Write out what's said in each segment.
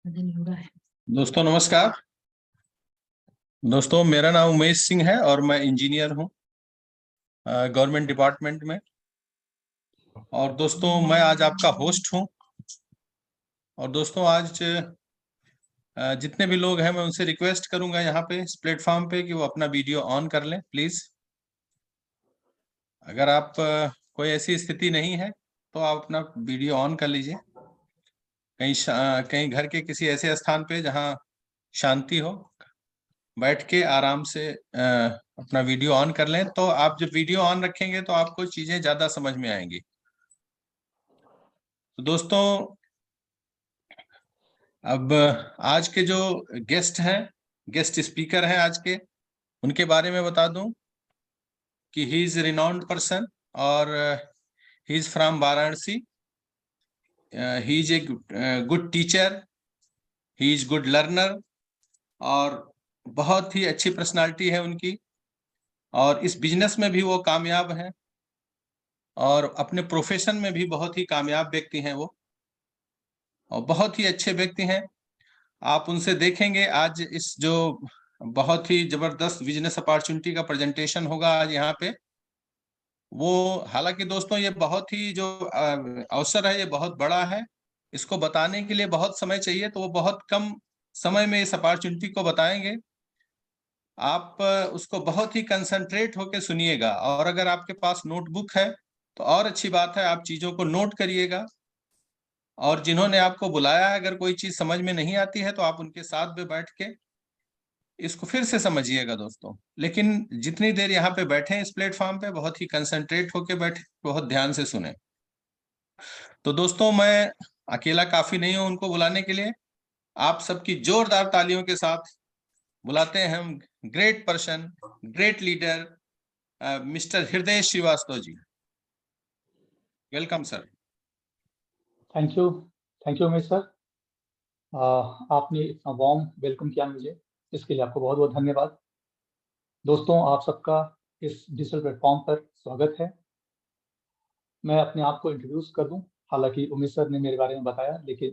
दोस्तों नमस्कार। दोस्तों मेरा नाम उमेश सिंह है और मैं इंजीनियर हूं गवर्नमेंट डिपार्टमेंट में। और दोस्तों मैं आज आपका होस्ट हूं। और दोस्तों आज जितने भी लोग हैं मैं उनसे रिक्वेस्ट करूंगा यहाँ पे इस प्लेटफॉर्म पे कि वो अपना वीडियो ऑन कर लें प्लीज। अगर आप कोई ऐसी स्थिति नहीं है तो आप अपना वीडियो ऑन कर लीजिए। कहीं घर के किसी ऐसे स्थान पे जहाँ शांति हो, बैठ के आराम से अपना वीडियो ऑन कर लें। तो आप जब वीडियो ऑन रखेंगे तो आपको चीजें ज्यादा समझ में आएंगी। तो दोस्तों अब आज के जो गेस्ट हैं, गेस्ट स्पीकर हैं आज के, उनके बारे में बता दूं कि ही इज रिनाउंड पर्सन और he is from Varanasi. He is a good teacher, he is good learner और बहुत ही अच्छी पर्सनालिटी है उनकी। और इस बिजनेस में भी वो कामयाब हैं और अपने प्रोफेशन में भी बहुत ही कामयाब व्यक्ति हैं वो, और बहुत ही अच्छे व्यक्ति हैं। आप उनसे देखेंगे आज इस जो बहुत ही जबरदस्त बिजनेस अपॉर्चुनिटी का प्रेजेंटेशन होगा आज यहाँ पे। वो हालांकि दोस्तों ये बहुत ही जो अवसर है ये बहुत बड़ा है। इसको बताने के लिए बहुत समय चाहिए, तो वो बहुत कम समय में इस अपॉर्चुनिटी को बताएंगे। आप उसको बहुत ही कंसंट्रेट होकर सुनिएगा, और अगर आपके पास नोटबुक है तो और अच्छी बात है, आप चीजों को नोट करिएगा। और जिन्होंने आपको बुलाया है, अगर कोई चीज समझ में नहीं आती है तो आप उनके साथ में बैठ के इसको फिर से समझिएगा दोस्तों। लेकिन जितनी देर यहाँ पे बैठे इस प्लेटफॉर्म पे, बहुत ही कंसंट्रेट होके बैठे, बहुत ध्यान से सुने। तो दोस्तों मैं अकेला काफी नहीं हूं उनको बुलाने के लिए। आप सबकी जोरदार तालियों के साथ बुलाते हैं हम great person, great leader, mister Hriday Shrivastava ji. Welcome sir. Thank you Umesh sir. आपने इतना वार्म वेलकम किया मुझे, इसके लिए आपको बहुत बहुत धन्यवाद। दोस्तों आप सबका इस डिजिटल प्लेटफॉर्म पर स्वागत है। मैं अपने आप को इंट्रोड्यूस कर दूं, हालांकि उमेश सर ने मेरे बारे में बताया, लेकिन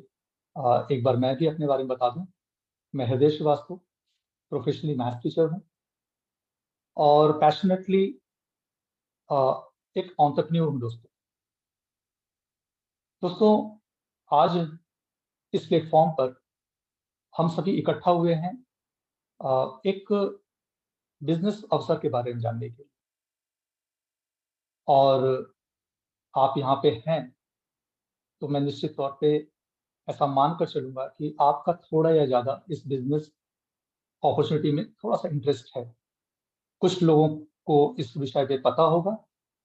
एक बार मैं भी अपने बारे में बता दूं। मैं हृदय श्रीवास्तव, प्रोफेशनली मैथ टीचर हूं और पैशनेटली एक एंटरप्रेन्योर हूं दोस्तों आज इस प्लेटफॉर्म पर हम सभी इकट्ठा हुए हैं एक बिजनेस अवसर के बारे में जानने के लिए। और आप यहाँ पे हैं तो मैं निश्चित तौर पे ऐसा मानकर चलूंगा कि आपका थोड़ा या ज़्यादा इस बिजनेस अपॉर्चुनिटी में थोड़ा सा इंटरेस्ट है। कुछ लोगों को इस विषय पे पता होगा,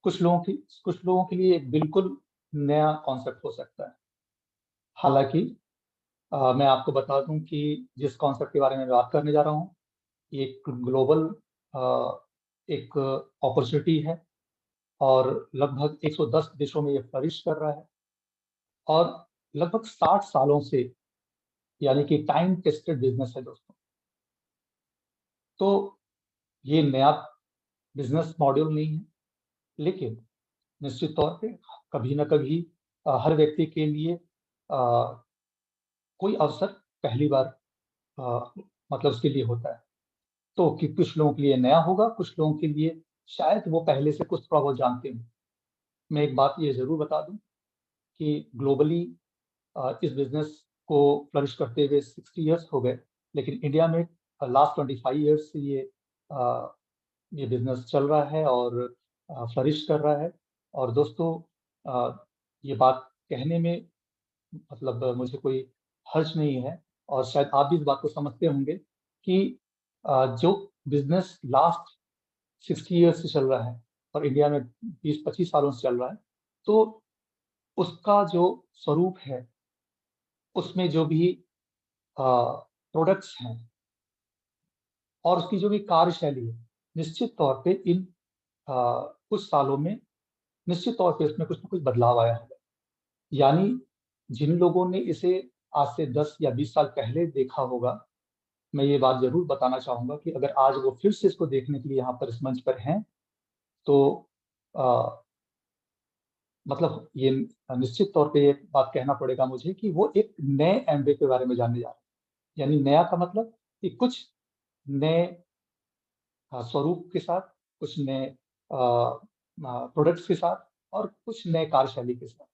कुछ लोगों के लिए एक बिल्कुल नया कॉन्सेप्ट हो सकता है। हालांकि मैं आपको बता दूं कि जिस कॉन्सेप्ट के बारे में बात करने जा रहा हूँ, ये एक ग्लोबल एक अपॉर्चुनिटी है और लगभग 110 देशों में ये फ्लरिश कर रहा है और लगभग 60 सालों से, यानी कि टाइम टेस्टेड बिजनेस है दोस्तों। तो ये नया बिजनेस मॉड्यूल नहीं है, लेकिन निश्चित तौर पे कभी ना कभी हर व्यक्ति के लिए कोई अवसर पहली बार मतलब उसके लिए होता है। तो कि कुछ लोगों के लिए नया होगा, कुछ लोगों के लिए शायद वो पहले से कुछ थोड़ा बहुत जानते हैं। मैं एक बात ये जरूर बता दूं कि ग्लोबली इस बिजनेस को फ्लरिश करते हुए 60 इयर्स हो गए, लेकिन इंडिया में लास्ट 25 इयर्स से ये बिजनेस चल रहा है और फ्लरिश कर रहा है। और दोस्तों ये बात कहने में मतलब मुझे कोई हर्ज नहीं है, और शायद आप भी इस बात को समझते होंगे कि जो बिजनेस लास्ट 60 इयर्स से चल रहा है और इंडिया में 20-25 सालों से चल रहा है, तो उसका जो स्वरूप है, उसमें जो भी प्रोडक्ट्स हैं और उसकी जो भी कार्यशैली है, निश्चित तौर पे इन कुछ सालों में निश्चित तौर पे इसमें कुछ ना कुछ बदलाव आया है। यानी जिन लोगों ने इसे आज से 10 या 20 साल पहले देखा होगा, मैं ये बात जरूर बताना चाहूंगा कि अगर आज वो फिर से इसको देखने के लिए यहाँ पर इस मंच पर हैं, तो मतलब ये निश्चित तौर पे ये बात कहना पड़ेगा मुझे कि वो एक नए एमवे के बारे में जानने जा रहे हैं। यानी नया का मतलब कि कुछ नए स्वरूप के साथ, कुछ नए प्रोडक्ट्स के साथ और कुछ नए कार्यशैली के साथ।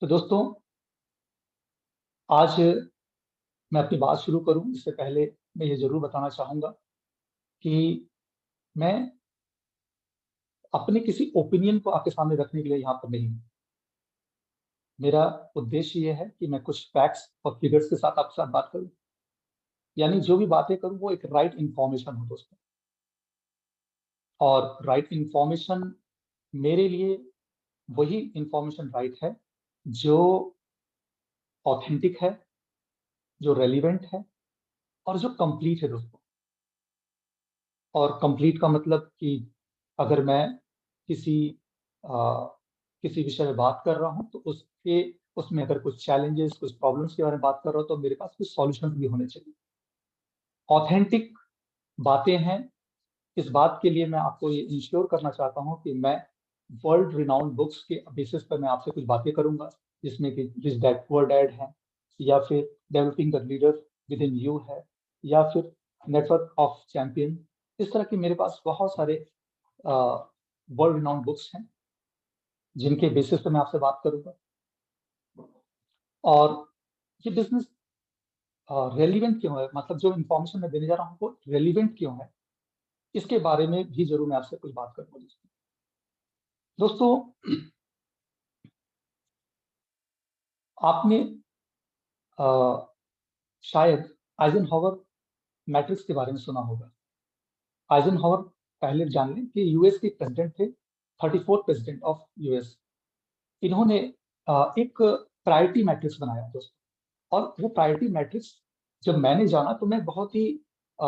तो दोस्तों, आज मैं अपनी बात शुरू करूँ इससे पहले मैं ये ज़रूर बताना चाहूँगा कि मैं अपने किसी ओपिनियन को आपके सामने रखने के लिए यहाँ पर नहीं हूँ। मेरा उद्देश्य ये है कि मैं कुछ फैक्ट्स और फिगर्स के साथ आपके साथ बात करूँ। यानी जो भी बातें करूँ वो एक राइट इन्फॉर्मेशन हो दोस्तों। और राइट इन्फॉर्मेशन मेरे लिए वही इन्फॉर्मेशन राइट है जो ऑथेंटिक है, जो रेलेवेंट है और जो कंप्लीट है दोस्तों। और कंप्लीट का मतलब कि अगर मैं किसी किसी विषय में बात कर रहा हूँ तो उसमें अगर कुछ चैलेंजेस, कुछ प्रॉब्लम्स के बारे में बात कर रहा हूँ तो मेरे पास कुछ सॉल्यूशंस भी होने चाहिए। ऑथेंटिक बातें हैं। इस बात के लिए मैं आपको ये इंश्योर करना चाहता हूँ कि मैं वर्ल्ड रिनाउंड बुक्स के बेसिस पर मैं आपसे कुछ बातें करूंगा, जिसमें कि रिच डैड पुअर डैड है, या फिर developing the leader with in you है, या फिर नेटवर्क ऑफ चैंपियन। इस तरह के मेरे पास बहुत सारे वर्ल्ड रिनाउंड बुक्स हैं जिनके बेसिस पे मैं आपसे बात करूंगा। और ये बिजनेस रेलिवेंट क्यों है, मतलब जो इंफॉर्मेशन मैं देने जा रहा हूँ वो रेलिवेंट क्यों है, इसके बारे में भी जरूर मैं आपसे कुछ बात करूंगा दोस्तों। आपने शायद आइजनहावर मैट्रिक्स के बारे में सुना होगा। आइजनहावर, पहले जान लें कि यूएस के प्रेसिडेंट थे, 34th प्रेसिडेंट ऑफ यूएस। इन्होंने एक प्रायोरिटी मैट्रिक्स बनाया दोस्तों। और वो प्रायोरिटी मैट्रिक्स जब मैंने जाना तो मैं बहुत ही अ,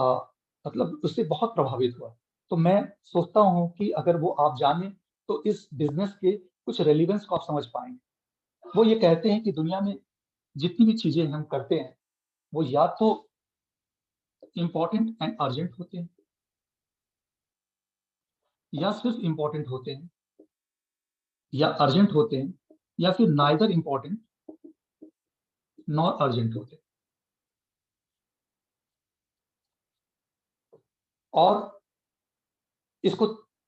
मतलब उससे बहुत प्रभावित हुआ। तो मैं सोचता हूँ कि अगर वो आप जाने तो इस बिजनेस के कुछ रेलिवेंस को आप समझ पाएंगे। वो ये कहते हैं कि दुनिया में जितनी भी चीजें हम करते हैं वो या तो इम्पोर्टेंट एंड अर्जेंट होते हैं, या सिर्फ इम्पोर्टेंट होते हैं, या अर्जेंट होते हैं, या फिर नाइदर इम्पोर्टेंट नॉर अर्जेंट होते हैं। और इसको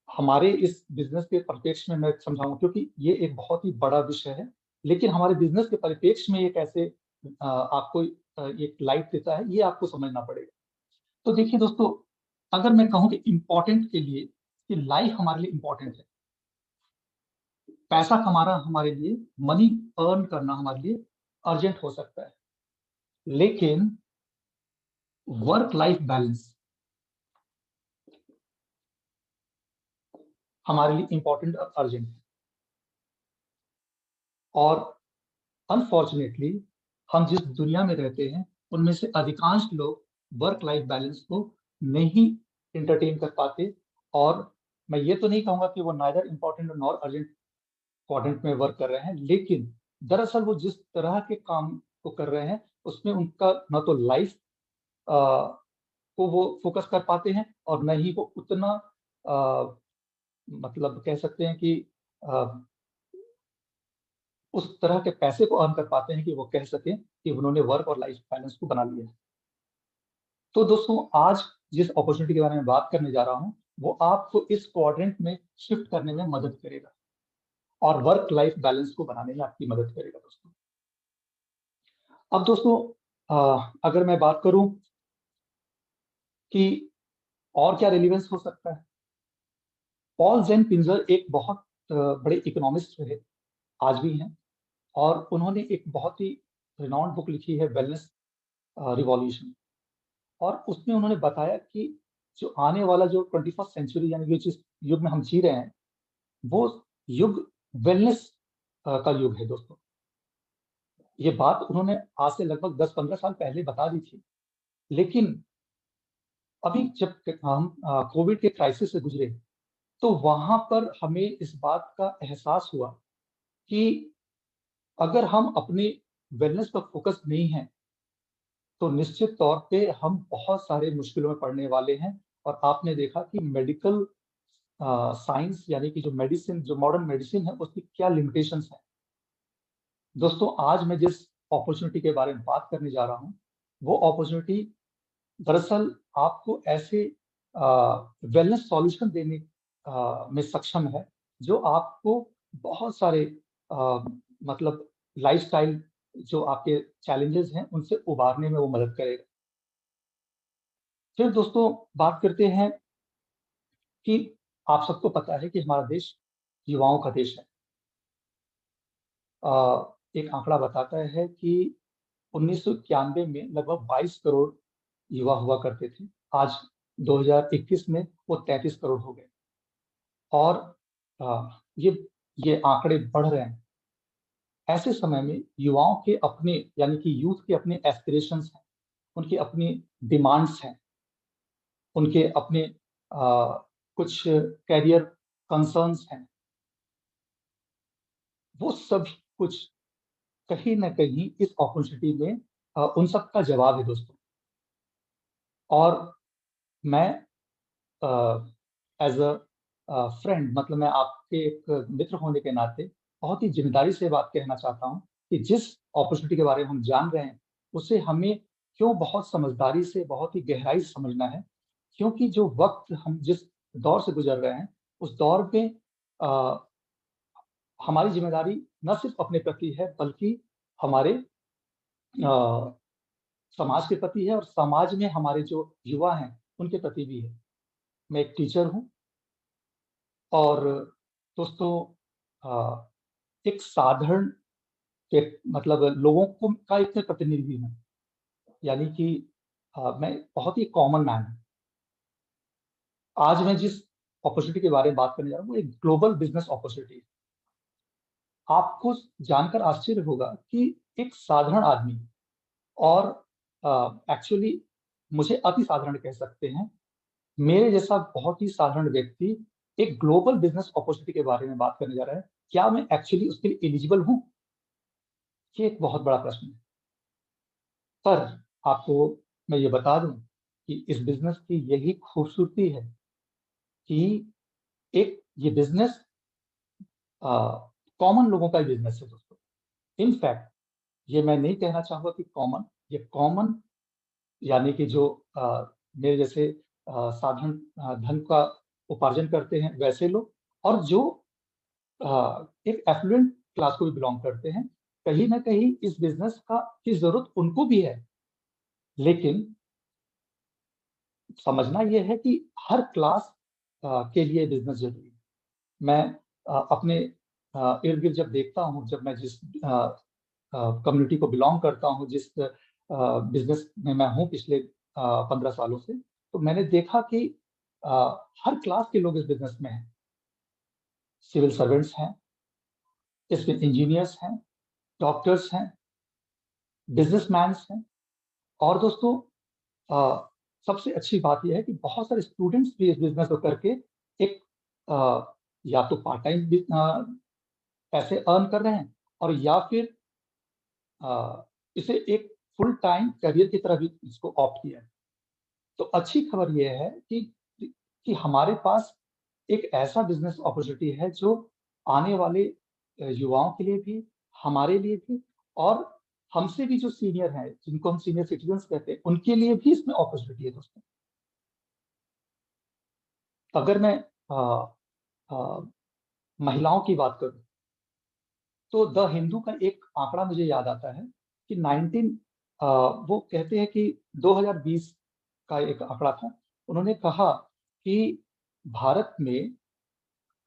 हमारे इस बिजनेस के परिप्रेक्ष्य में मैं समझाऊं, क्योंकि ये एक बहुत ही बड़ा विषय है, लेकिन हमारे बिजनेस के परिप्रेक्ष्य में ये कैसे आपको एक लाइट देता है, ये आपको समझना पड़ेगा। तो देखिए दोस्तों, अगर मैं कहूं कि इम्पोर्टेंट के लिए, कि लाइफ हमारे लिए इम्पोर्टेंट है, पैसा कमाना हमारे लिए, मनी अर्न करना हमारे लिए अर्जेंट हो सकता है, लेकिन वर्क लाइफ बैलेंस हमारे लिए इंपॉर्टेंट और अर्जेंट है। और अनफॉर्चुनेटली हम जिस दुनिया में रहते हैं उनमें से अधिकांश लोग वर्क लाइफ बैलेंस को नहीं एंटरटेन कर पाते। और मैं ये तो नहीं कहूंगा कि वो neither important nor urgent quadrant में वर्क कर रहे हैं, लेकिन दरअसल वो जिस तरह के काम को कर रहे हैं उसमें उनका न तो लाइफ को वो फोकस कर पाते हैं और न ही वो उतना मतलब कह सकते हैं कि अ, उस तरह के पैसे को अर्न कर पाते हैं कि वो कह सकें कि उन्होंने वर्क और लाइफ बैलेंस को बना लिया है। तो दोस्तों, आज जिस अपॉर्चुनिटी के बारे में बात करने जा रहा हूं वो आपको इस क्वाड्रेंट में शिफ्ट करने में मदद करेगा और वर्क लाइफ बैलेंस को बनाने में आपकी मदद करेगा दोस्तों। अब दोस्तों, अगर मैं बात करूं कि और क्या रिलीवेंस हो सकता है, पॉल जेन पिंजर एक बहुत बड़े इकोनॉमिस्ट रहे, आज भी हैं। और उन्होंने एक बहुत ही रिनाउंड बुक लिखी है, वेलनेस रिवॉल्यूशन। और उसमें उन्होंने बताया कि जो आने वाला जो 21st सेंचुरी, यानी कि जिस युग में हम जी रहे हैं, वो युग वेलनेस का युग है दोस्तों। ये बात उन्होंने आज से लगभग 10-15 साल पहले बता दी थी, लेकिन अभी जब हम कोविड के क्राइसिस से गुजरे तो वहां पर हमें इस बात का एहसास हुआ कि अगर हम अपने वेलनेस पर फोकस नहीं है तो निश्चित तौर पे हम बहुत सारे मुश्किलों में पड़ने वाले हैं। और आपने देखा कि मेडिकल साइंस यानी कि जो मेडिसिन, जो मॉडर्न मेडिसिन है, उसकी क्या लिमिटेशंस है। दोस्तों, आज मैं जिस अपॉर्चुनिटी के बारे में बात करने जा रहा हूँ, वो अपॉर्चुनिटी दरअसल आपको ऐसे वेलनेस सॉल्यूशन देने में सक्षम है, जो आपको बहुत सारे मतलब लाइफस्टाइल जो आपके चैलेंजेस हैं, उनसे उबारने में वो मदद करेगा। फिर दोस्तों, बात करते हैं कि आप सबको पता है कि हमारा देश युवाओं का देश है। एक आंकड़ा बताता है कि 1991 में लगभग 22 करोड़ युवा हुआ करते थे। आज 2021 में वो 33 करोड़ हो गए और ये आंकड़े बढ़ रहे हैं। ऐसे समय में युवाओं के अपने यानी कि यूथ के अपने एस्पिरेशंस हैं, उनकी अपनी डिमांड्स हैं, उनके अपने कुछ करियर कंसर्न्स हैं। वो सब कुछ कहीं न कहीं इस अपॉर्चुनिटी में उन सब का जवाब है दोस्तों। और मैं एज़ फ्रेंड, मतलब मैं आपके एक मित्र होने के नाते बहुत ही ज़िम्मेदारी से बात कहना चाहता हूँ कि जिस अपॉर्चुनिटी के बारे में हम जान रहे हैं, उसे हमें क्यों बहुत समझदारी से, बहुत ही गहराई से समझना है। क्योंकि जो वक़्त हम जिस दौर से गुज़र रहे हैं, उस दौर में अ, हमारी ज़िम्मेदारी न सिर्फ़ अपने प्रति है, बल्कि हमारे अ, समाज के प्रति है और समाज में हमारे जो युवा हैं, उनके प्रति भी है। मैं एक टीचर हूँ और दोस्तों, एक साधारण एक मतलब लोगों को का एक मैं प्रतिनिधि हूँ। यानी कि मैं बहुत ही कॉमन मैन हूँ। आज मैं जिस अपॉर्चुनिटी के बारे में बात करने जा रहा हूँ, वो एक ग्लोबल बिज़नेस अपॉर्चुनिटी है। आपको जानकर आश्चर्य होगा कि एक साधारण आदमी और एक्चुअली मुझे अति साधारण कह सकते हैं, मेरे जैसा बहुत ही साधारण व्यक्ति एक ग्लोबल बिज़नेस अपॉर्चुनिटी के बारे में बात करने जा रहा है। क्या मैं एक्चुअली उसके लिए एलिजिबल हूँ? ये एक बहुत बड़ा प्रश्न है। पर आपको मैं ये बता दूँ कि इस बिज़नेस की यही खूबसूरती है कि एक ये बिज़नेस अ, कॉमन लोगों का ही बिज़नेस है दोस्तों। इन फैक्ट ये मैं नहीं कहना चाहूँगा कि कॉमन, ये कॉमन यानी कि जो मेरे जैसे साधारण धन का उपार्जन करते हैं वैसे लोग, और जो एक एफ्लुएंट क्लास को भी बिलॉन्ग करते हैं। कहीं न कहीं इस बिज़नेस की ज़रूरत उनको भी है, लेकिन समझना ये है कि हर क्लास के लिए बिज़नेस ज़रूरी है। मैं अपने इर्द-गिर्द जब देखता हूँ, जब मैं जिस कम्युनिटी को बिलॉन्ग करता हूँ, जिस बिज़नेस में मैं हूँ पिछले 15 सालों से, तो मैंने देखा कि अ, हर क्लास के लोग इस बिज़नेस में हैं। सिविल सर्वेंट्स हैं, इसमें इंजीनियर्स हैं, डॉक्टर्स हैं, बिज़नेसमैन्स हैं और दोस्तों, अ, सबसे अच्छी बात ये है कि बहुत सारे स्टूडेंट्स भी इस बिज़नेस को करके एक या तो पार्ट टाइम पैसे अर्न कर रहे हैं और या फिर इसे एक फुल टाइम करियर की तरह भी इसको ऑप्ट किया है। तो अच्छी खबर ये है कि हमारे पास एक ऐसा बिज़नेस अपॉर्चुनिटी है जो आने वाले युवाओं के लिए भी, हमारे लिए भी और हमसे भी जो सीनियर हैं, जिनको हम सीनियर सिटीज़न्स कहते हैं, उनके लिए भी इसमें अपॉर्चुनिटी है दोस्तों। अगर मैं अ अ, महिलाओं की बात करूँ, तो द हिंदू का एक आंकड़ा मुझे याद आता है कि 19 वो कहते हैं कि 2020 का एक आंकड़ा था। उन्होंने कहा कि भारत में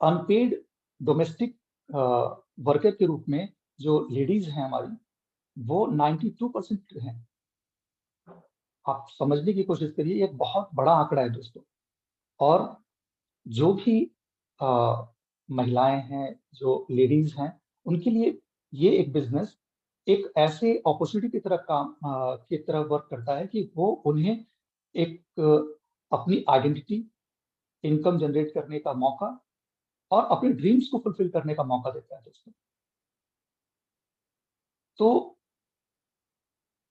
अनपेड डोमेस्टिक अ, वर्कर के रूप में जो लेडीज़ हैं हमारी, वो 92% हैं। आप समझने की कोशिश करिए, ये एक बहुत बड़ा आंकड़ा है दोस्तों। और जो भी अ, महिलाएँ हैं, जो लेडीज़ हैं, उनके लिए ये एक बिज़नेस एक ऐसे अपॉर्च्युनिटी की तरह की तरह वर्क करता है कि वो उन्हें एक अपनी आइडेंटिटी, इनकम जनरेट करने का मौका और अपने ड्रीम्स को फुलफिल करने का मौका देता है दोस्तों। तो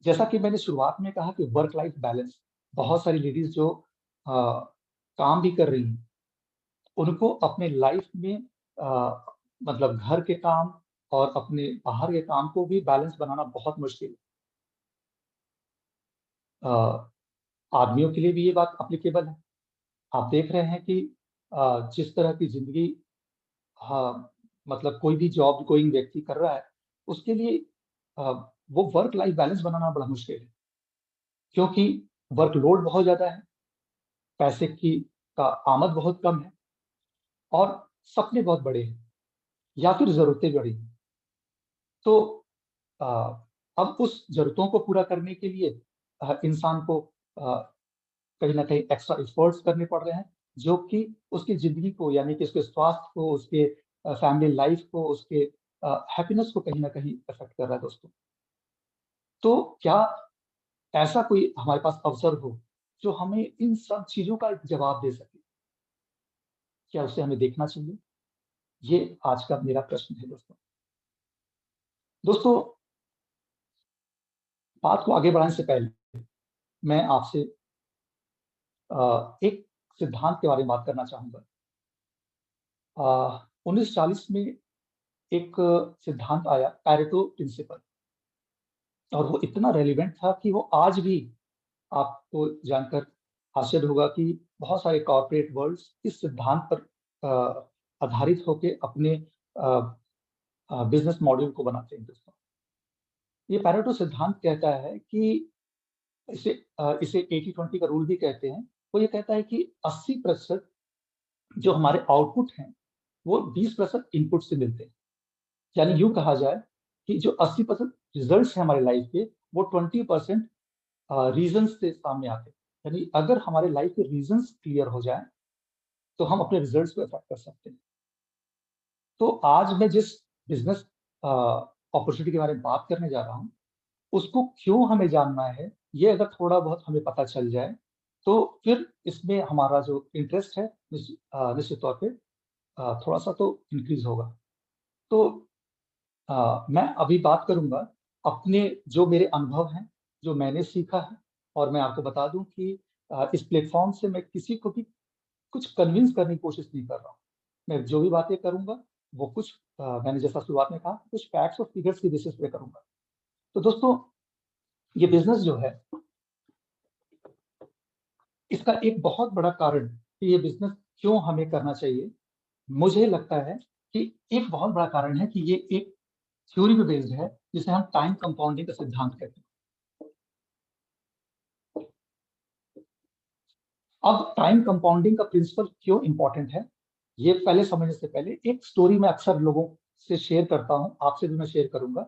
जैसा कि मैंने शुरुआत में कहा कि वर्क लाइफ बैलेंस, बहुत सारी लेडीज़ जो अ, काम भी कर रही हैं, उनको अपने लाइफ में मतलब घर के काम और अपने बाहर के काम को भी बैलेंस बनाना बहुत मुश्किल है। आदमियों के लिए भी ये बात एप्लीकेबल है। आप देख रहे हैं कि जिस तरह की ज़िंदगी हाँ, मतलब कोई भी जॉब गोइंग व्यक्ति कर रहा है, उसके लिए अ, वो वर्क लाइफ बैलेंस बनाना बड़ा मुश्किल है, क्योंकि वर्कलोड बहुत ज़्यादा है, पैसे की का आमद बहुत कम है और सपने बहुत बड़े हैं या फिर ज़रूरतें बड़ी हैं। तो अ, अब उस ज़रूरतों को पूरा करने के लिए इंसान को कहीं न कहीं एक्स्ट्रा एफर्ट्स करने पड़ रहे हैं, जो कि उसकी ज़िंदगी को यानी कि उसके स्वास्थ्य को, उसके फैमिली लाइफ़ को, उसके हैप्पीनेस को कहीं न कहीं अफ़ेक्ट कर रहा है दोस्तों। तो क्या ऐसा कोई हमारे पास अवसर हो, जो हमें इन सब चीज़ों का जवाब दे सके? क्या उसे हमें देखना चाहिए? ये आज का मेरा प्रश्न है दोस्तों। दोस्तों, बात को आगे बढ़ाने से पहले मैं आपसे एक सिद्धांत के बारे में बात करना चाहूँगा। 1940 में एक सिद्धांत आया पैरेटो प्रिंसिपल और वो इतना रेलेवेंट था कि वो आज भी आपको जानकर आश्चर्य होगा कि बहुत सारे कॉर्पोरेट वर्ल्ड्स इस सिद्धांत पर आधारित होके अपने बिज़नेस मॉडल को बनाते हैं दोस्तों। ये पैरेटो सिद्धांत कहता है कि इसे 80-20 का रूल भी कहते हैं। वो ये कहता है कि 80% जो हमारे आउटपुट हैं, वो 20% इनपुट से मिलते हैं। यानी यूँ कहा जाए कि जो 80% रिज़ल्ट्स हैं हमारे लाइफ़ के, वो 20% रीज़न्स से सामने आते हैं। यानी अगर हमारे लाइफ़ के रीज़न्स क्लियर हो जाएँ, तो हम अपने रिज़ल्ट्स को अफ़ेक्ट कर सकते हैं। तो आज मैं जिस बिज़नेस अ, अपॉर्च्युनिटी के बारे में बात करने जा रहा हूँ, उसको क्यों हमें जानना है, ये अगर थोड़ा बहुत हमें पता चल जाए, तो फिर इसमें हमारा जो इंटरेस्ट है निश्चित तौर पे थोड़ा-सा तो इंक्रीज़ होगा। तो मैं अभी बात करूँगा अपने जो मेरे अनुभव हैं, जो मैंने सीखा है और मैं आपको बता दूँ कि इस प्लेटफ़ॉर्म से मैं किसी को भी कुछ कन्विंस करने की कोशिश नहीं कर रहा हूँ। मैं जो भी बातें करूँगा, वो कुछ मैंने जैसा शुरुआत में कहा, कुछ फैक्ट्स और फिगर्स की बेसिस पे करूँगा। तो दोस्तों, ये बिज़नेस जो है, इसका एक बहुत बड़ा कारण कि ये बिज़नेस क्यों हमें करना चाहिए, मुझे लगता है कि एक बहुत बड़ा कारण है कि ये एक थ्योरी पे बेस्ड है, जिसे हम टाइम कंपाउंडिंग का सिद्धांत कहते हैं। अब टाइम कंपाउंडिंग का प्रिंसिपल क्यों इम्पोर्टेंट है, ये पहले समझने से पहले एक स्टोरी मैं अक्सर लोगों से शेयर करता हूँ, आपसे भी मैं शेयर करूँगा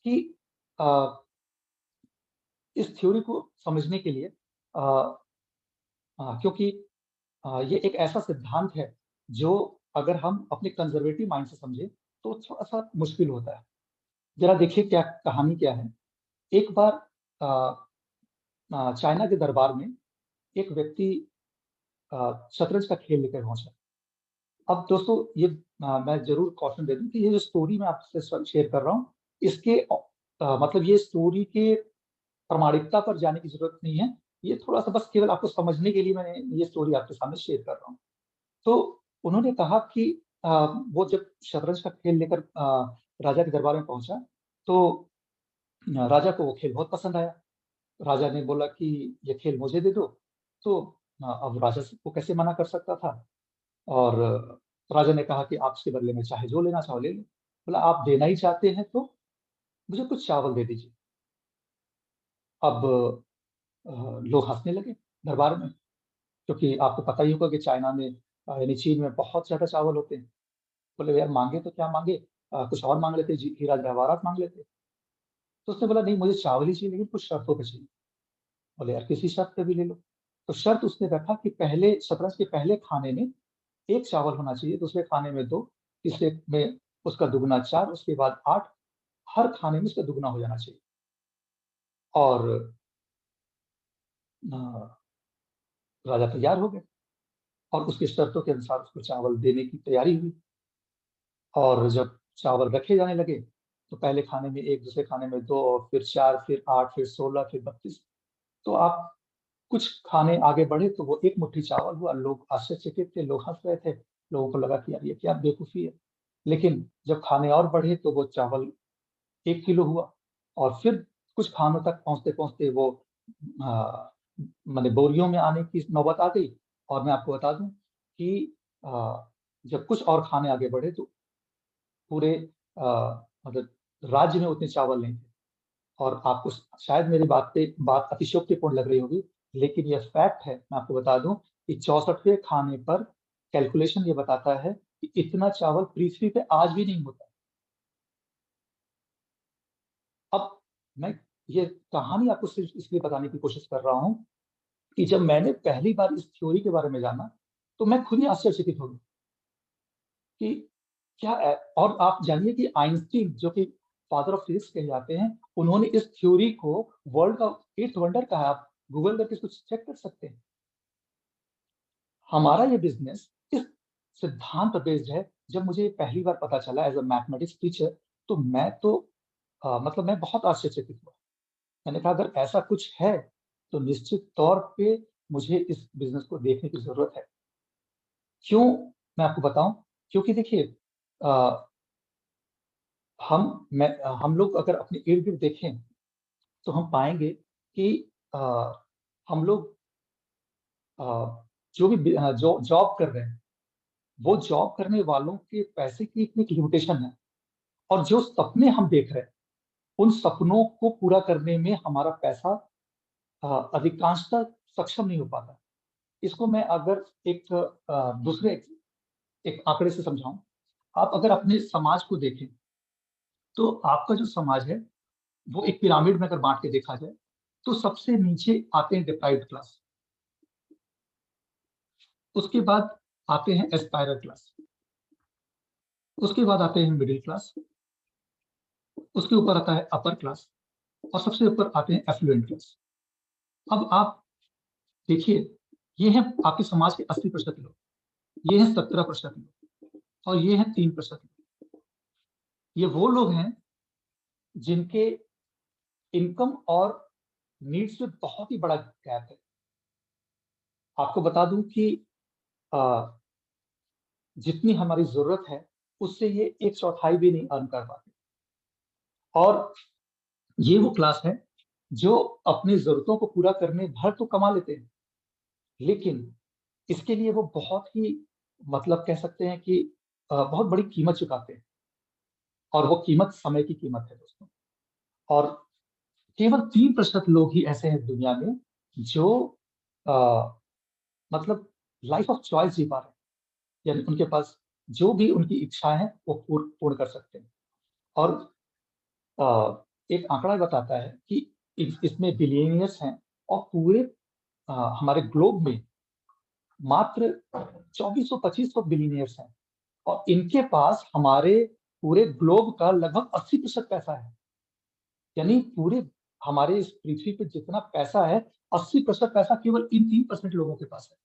कि अ, इस थ्योरी को समझने के लिए क्योंकि ये एक ऐसा सिद्धांत है, जो अगर हम अपने कंज़र्वेटिव माइंड से समझें, तो थोड़ा-सा मुश्किल होता है। ज़रा देखिए क्या कहानी क्या है। एक बार अ चाइना के दरबार में एक व्यक्ति शतरंज का खेल लेकर पहुँचा। अब दोस्तों ये मैं ज़रूर कॉशन दे दूँ कि ये जो स्टोरी मैं आपसे शेयर कर रहा हूँ, इसके मतलब ये स्टोरी के प्रामाणिकता पर जाने की ज़रूरत नहीं है। ये थोड़ा-सा बस केवल आपको समझने के लिए मैंने ये स्टोरी आपके सामने शेयर कर रहा हूँ। तो उन्होंने कहा कि वो जब शतरंज का खेल लेकर राजा के दरबार में पहुँचा, तो राजा को वो खेल बहुत पसंद आया। राजा ने बोला कि ये खेल मुझे दे दो, तो अब राजा से को कैसे मना कर सकता था और राजा ने कहा कि आप इसके बदले में चाहे जो लेना चाहो ले लो। बोला आप देना ही चाहते हैं तो मुझे कुछ चावल दे दीजिए। अब लोग हँसने लगे दरबार में, क्योंकि आपको पता ही होगा कि चाइना में यानी चीन में बहुत ज़्यादा चावल होते हैं। बोले यार माँगे तो क्या माँगे कुछ और माँग लेते जी हीरा जवाहरात माँग लेते। तो उसने बोला नहीं मुझे चावल ही चाहिए लेकिन कुछ शर्तों पे चाहिए। बोले यार किसी शर्त पे भी ले लो। तो शर्त उसने रखा कि पहले शतरंज के पहले खाने में 1 चावल होना चाहिए, दूसरे खाने में 2, तीसरे में उसका दुगुना 4, उसके बाद 8, हर खाने में उसका दुगुना हो जाना चाहिए। और अ, राजा तैयार हो गए और उसकी शर्तों के अनुसार उसको चावल देने की तैयारी हुई और जब चावल रखे जाने लगे, तो पहले खाने में 1, दूसरे खाने में 2 और फिर 4, फिर 8, फिर 16, फिर 32। तो आप कुछ खाने आगे बढ़े तो वो 1 मुट्ठी चावल हुआ, लोग आश्चर्यचकित थे, लोग हँस रहे थे। लोगों को लगा कि यार ये क्या बेवकूफ़ी है। लेकिन जब खाने और बढ़े तो वो चावल 1 किलो हुआ और फिर कुछ खानों तक पहुँचते-पहुँचते वो माने बोरियों में आने की नौबत आ गई। और मैं आपको बता दूँ कि जब कुछ और खाने आगे बढ़े तो पूरे मतलब राज्य में उतने चावल नहीं थे। और आपको शायद मेरी बात अतिशयोक्तिपूर्ण लग रही होगी, लेकिन ये फैक्ट है। मैं आपको बता दूँ कि 64वें खाने पर कैलकुलेशन ये बताता है कि इतना चावल पृथ्वी पे आज भी नहीं होता। अब मैं ये कहानी आपको सिर्फ़ इसलिए बताने की कोशिश कर रहा हूँ कि जब मैंने पहली बार इस थ्योरी के बारे में जाना, तो मैं खुद ही आश्चर्यचकित हो गया कि क्या है। और आप जानिए कि आइंस्टीन जो कि फादर ऑफ फिजिक्स कहे जाते हैं, उन्होंने इस थ्योरी को वर्ल्ड का 8th वंडर कहा। आप गूगल करके इसको चेक कर सकते हैं। हमारा ये बिज़नेस इस सिद्धांत पर बेस्ड है। जब मुझे पहली बार पता चला एज़ अ मैथमेटिक्स टीचर, तो मतलब मैं बहुत आश्चर्यचकित हुआ। मैंने कहा अगर ऐसा कुछ है, तो निश्चित तौर पे मुझे इस बिज़नेस को देखने की ज़रूरत है। क्यों? मैं आपको बताऊँ, क्योंकि देखिए अ, हम लोग अगर अपने इर्द-गिर्द देखें, तो हम पाएँगे कि अ, हम लोग अ, जो भी जो जॉब कर रहे हैं, वो जॉब करने वालों के पैसे की इतनी एक लिमिटेशन है। और जो सपने हम देख रहे हैं, उन सपनों को पूरा करने में हमारा पैसा अधिकांशतः सक्षम नहीं हो पाता। इसको मैं अगर एक दूसरे एक आंकड़े से समझाऊँ, आप अगर अपने समाज को देखें, तो आपका जो समाज है, वो एक पिरामिड में अगर बाँट के देखा जाए, तो सबसे नीचे आते हैं डिप्राइव्ड क्लास, उसके बाद आते हैं एस्पायरर क्लास, उसके बाद आते हैं मिडल क्लास, उसके ऊपर आता है अपर क्लास और सबसे ऊपर आते हैं एफ्लुएंट क्लास। अब आप देखिए, ये हैं आपके समाज के 80% लोग, ये हैं 17% लोग और ये हैं 3% लोग। ये वो लोग हैं जिनके इनकम और नीड्स में बहुत ही बड़ा गैप है। आपको बता दूँ कि अ, जितनी हमारी ज़रूरत है, उससे ये 1/4 भी नहीं अर्न कर पाते। और ये वो क्लास है, जो अपनी ज़रूरतों को पूरा करने भर तो कमा लेते हैं, लेकिन इसके लिए वो बहुत ही मतलब कह सकते हैं कि बहुत बड़ी कीमत चुकाते हैं। और वो कीमत समय की कीमत है दोस्तों। और केवल 3% लोग ही ऐसे हैं दुनिया में जो अ, मतलब लाइफ ऑफ चॉइस जी पा रहे हैं। यानी उनके पास जो भी उनकी इच्छाएँ हैं, वो पूर्ण कर सकते हैं। और एक आंकड़ा बताता है कि इसमें बिलियनियर्स हैं और पूरे हमारे ग्लोब में मात्र 2400-2500 बिलियनियर्स हैं और इनके पास हमारे पूरे ग्लोब का लगभग 80% पैसा है। यानी पूरे हमारे इस पृथ्वी पे जितना पैसा है, 80% पैसा केवल इन 3% लोगों के पास है।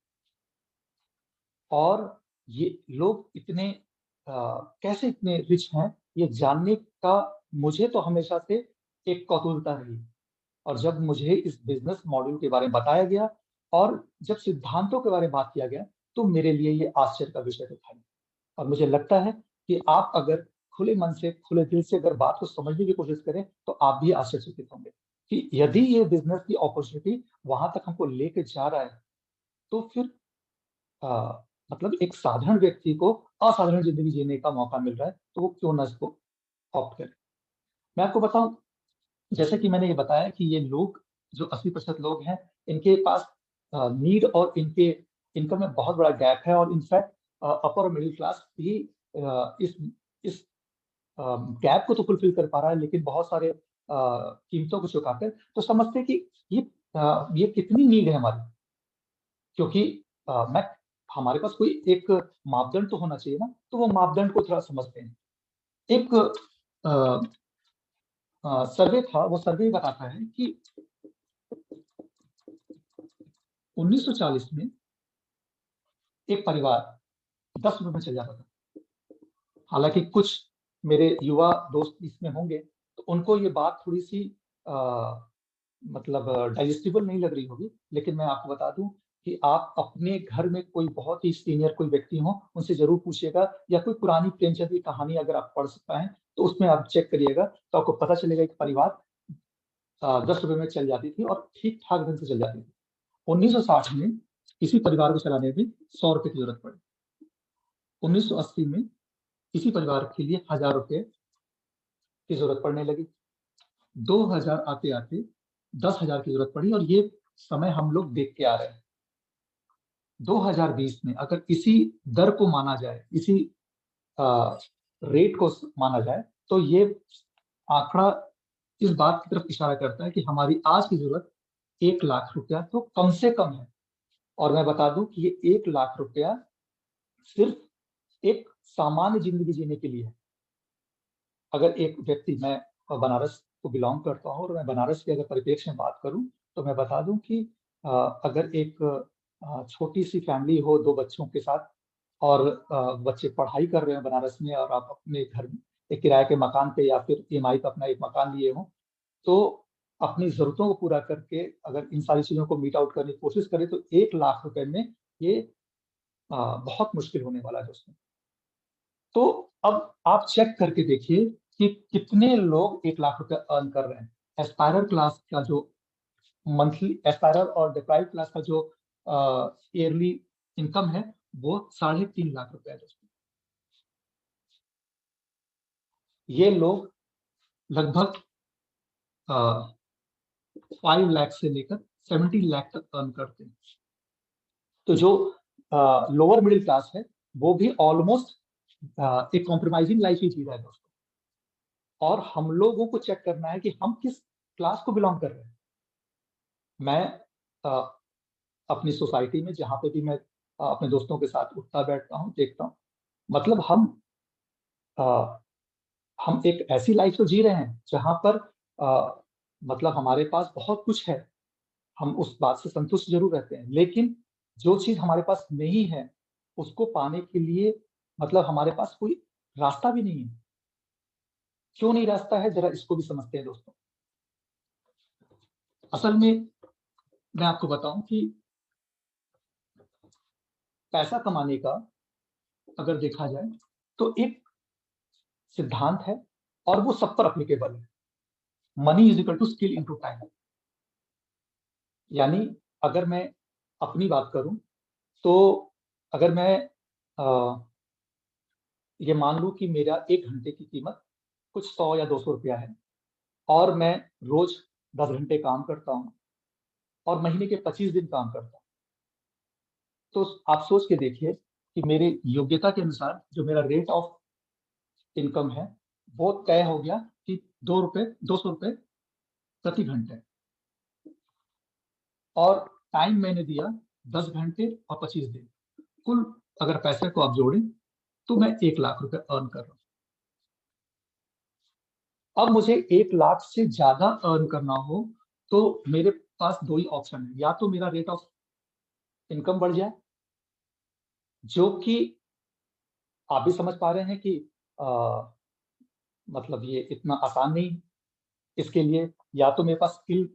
और ये लोग इतने कैसे इतने रिच हैं, ये जानने का मुझे तो हमेशा से एक कौतूहलता रही। और जब मुझे इस बिज़नेस मॉडल के बारे में बताया गया और जब सिद्धांतों के बारे में बात किया गया, तो मेरे लिए ये आश्चर्य का विषय तो था ही। और मुझे लगता है कि आप अगर खुले मन से, खुले दिल से अगर बात को समझने की कोशिश करें, तो आप भी आश्चर्यचकित होंगे कि यदि ये बिज़नेस की अपॉर्च्युनिटी वहाँ तक हमको लेके जा रहा है, तो फिर मतलब एक साधारण व्यक्ति को असाधारण ज़िंदगी जीने का मौका मिल रहा है, तो वो क्यों ना इसको ऑप्ट करे। मैं आपको बताऊँ, जैसे कि मैंने ये बताया कि ये लोग जो 80% लोग हैं, इनके पास नीड और इनके इनकम में बहुत बड़ा गैप है और इनफैक्ट अपर और मिडल क्लास भी इस गैप को तो फुलफिल कर पा रहा है, लेकिन बहुत सारे कीमतों को चुकाकर तो समझते हैं कि ये कितनी नीड है हमारी। क्योंकि मैं हमारे पास कोई एक मापदंड तो होना चाहिए ना, तो वो मापदंड को थोड़ा समझते हैं। एक अ सर्वे था, वो सर्वे बताता है कि 1940 में एक परिवार 10 रुपए में चल जाता था। हालाँकि कुछ मेरे युवा दोस्त इसमें होंगे, तो उनको ये बात थोड़ी-सी अ, मतलब डाइजेस्टिबल नहीं लग रही होगी, लेकिन मैं आपको बता दूँ कि आप अपने घर में कोई बहुत ही सीनियर कोई व्यक्ति हो, उनसे ज़रूर पूछिएगा, या कोई पुरानी प्रेमचंद की कहानी अगर आप पढ़ पाएँ, तो उसमें आप चेक करिएगा, तो आपको पता चलेगा कि परिवार 10 रुपए में चल जाती थी और ठीक-ठाक ढंग से चल जाती थी। 1960 में किसी परिवार को चलाने में 100 रुपए की ज़रूरत पड़ी। 1980 में किसी परिवार के लिए 1000 रुपए की ज़रूरत पड़ने लगी। 2000 आते-आते 10,000 की ज़रूरत पड़ी, और ये समय हम लोग देख के आ रहे हैं। 2020 में अगर इसी दर को माना जाए, इसी अ, रेट को माना जाए, तो ये आंकड़ा इस बात की तरफ इशारा करता है कि हमारी आज की ज़रूरत 1 लाख रुपया तो कम से कम है। और मैं बता दूं कि ये 1 लाख रुपया सिर्फ एक सामान्य जिंदगी जीने के लिए है। अगर एक व्यक्ति, मैं बनारस को बिलोंग करता हूँ और मैं बनारस के अगर परिप्रेक्ष्य में बात करूं, तो मैं बता दूं कि अगर एक छोटी सी फैमिली हो 2 बच्चों के साथ, और बच्चे पढ़ाई कर रहे हैं बनारस में, और आप अपने घर में एक किराए के मकान पे या फिर ईएमआई पे अपना एक मकान लिए हो, तो अपनी ज़रूरतों को पूरा करके अगर इन सारी चीज़ों को मीट आउट करने की कोशिश करें, तो 1 लाख रुपए में ये बहुत मुश्किल होने वाला है दोस्तों। तो अब आप चेक करके देखिए कि कितने लोग 1 लाख रुपए अर्न कर रहे हैं। एस्पायरर क्लास का जो मंथली एस्पायरर और डिप्राइव्ड क्लास का जो ईयरली इनकम है, वो 3.5 लाख रुपए है दोस्तों। ये लोग लगभग 5 लाख से लेकर 70 लाख तक अर्न करते हैं। तो जो लोअर मिडिल क्लास है, वो भी ऑलमोस्ट एक कॉम्प्रोमाइजिंग लाइफ ही जी रहा है दोस्तों। और हम लोगों को चेक करना है कि हम किस क्लास को बिलोंग कर रहे हैं। मैं अ, अपनी सोसाइटी में जहाँ पे भी मैं अपने दोस्तों के साथ उठता बैठता हूँ, देखता हूँ, मतलब अ, हम एक ऐसी लाइफ तो जी रहे हैं जहाँ पर मतलब हमारे पास बहुत कुछ है, हम उस बात से संतुष्ट ज़रूर रहते हैं, लेकिन जो चीज़ हमारे पास नहीं है, उसको पाने के लिए मतलब हमारे पास कोई रास्ता भी नहीं है। क्यों नहीं रास्ता है, ज़रा इसको भी समझते हैं दोस्तों। असल में मैं आपको बताऊँ कि पैसा कमाने का अगर देखा जाए, तो एक सिद्धांत है, और वो सब पर एप्लीकेबल है। Money is equal to skill into time. यानी अगर मैं अपनी बात करूं, तो अगर मैं ये मान लूं कि मेरा 1 घंटे की कीमत कुछ 100 या 200 रुपया है, और मैं रोज 10 घंटे काम करता हूं, और महीने के 25 दिन काम करता हूं, तो आप सोच के देखिए कि मेरे योग्यता के अनुसार जो मेरा रेट ऑफ इनकम है, वो तय हो गया कि 200 रुपए प्रति घंटे। और टाइम मैंने दिया 10 घंटे और 25 दिन। कुल अगर पैसे को आप जोड़ें, तो मैं 1 लाख रुपए अर्न कर रहा हूँ। अब मुझे 1 लाख से ज़्यादा अर्न करना हो, तो मेरे पास 2 ही ऑप्शन है। या तो मेरा रेट ऑफ इनकम बढ़ जाए, जो कि आप भी समझ पा रहे हैं कि अ, मतलब ये इतना आसान नहीं है। इसके लिए या तो मेरे पास स्किल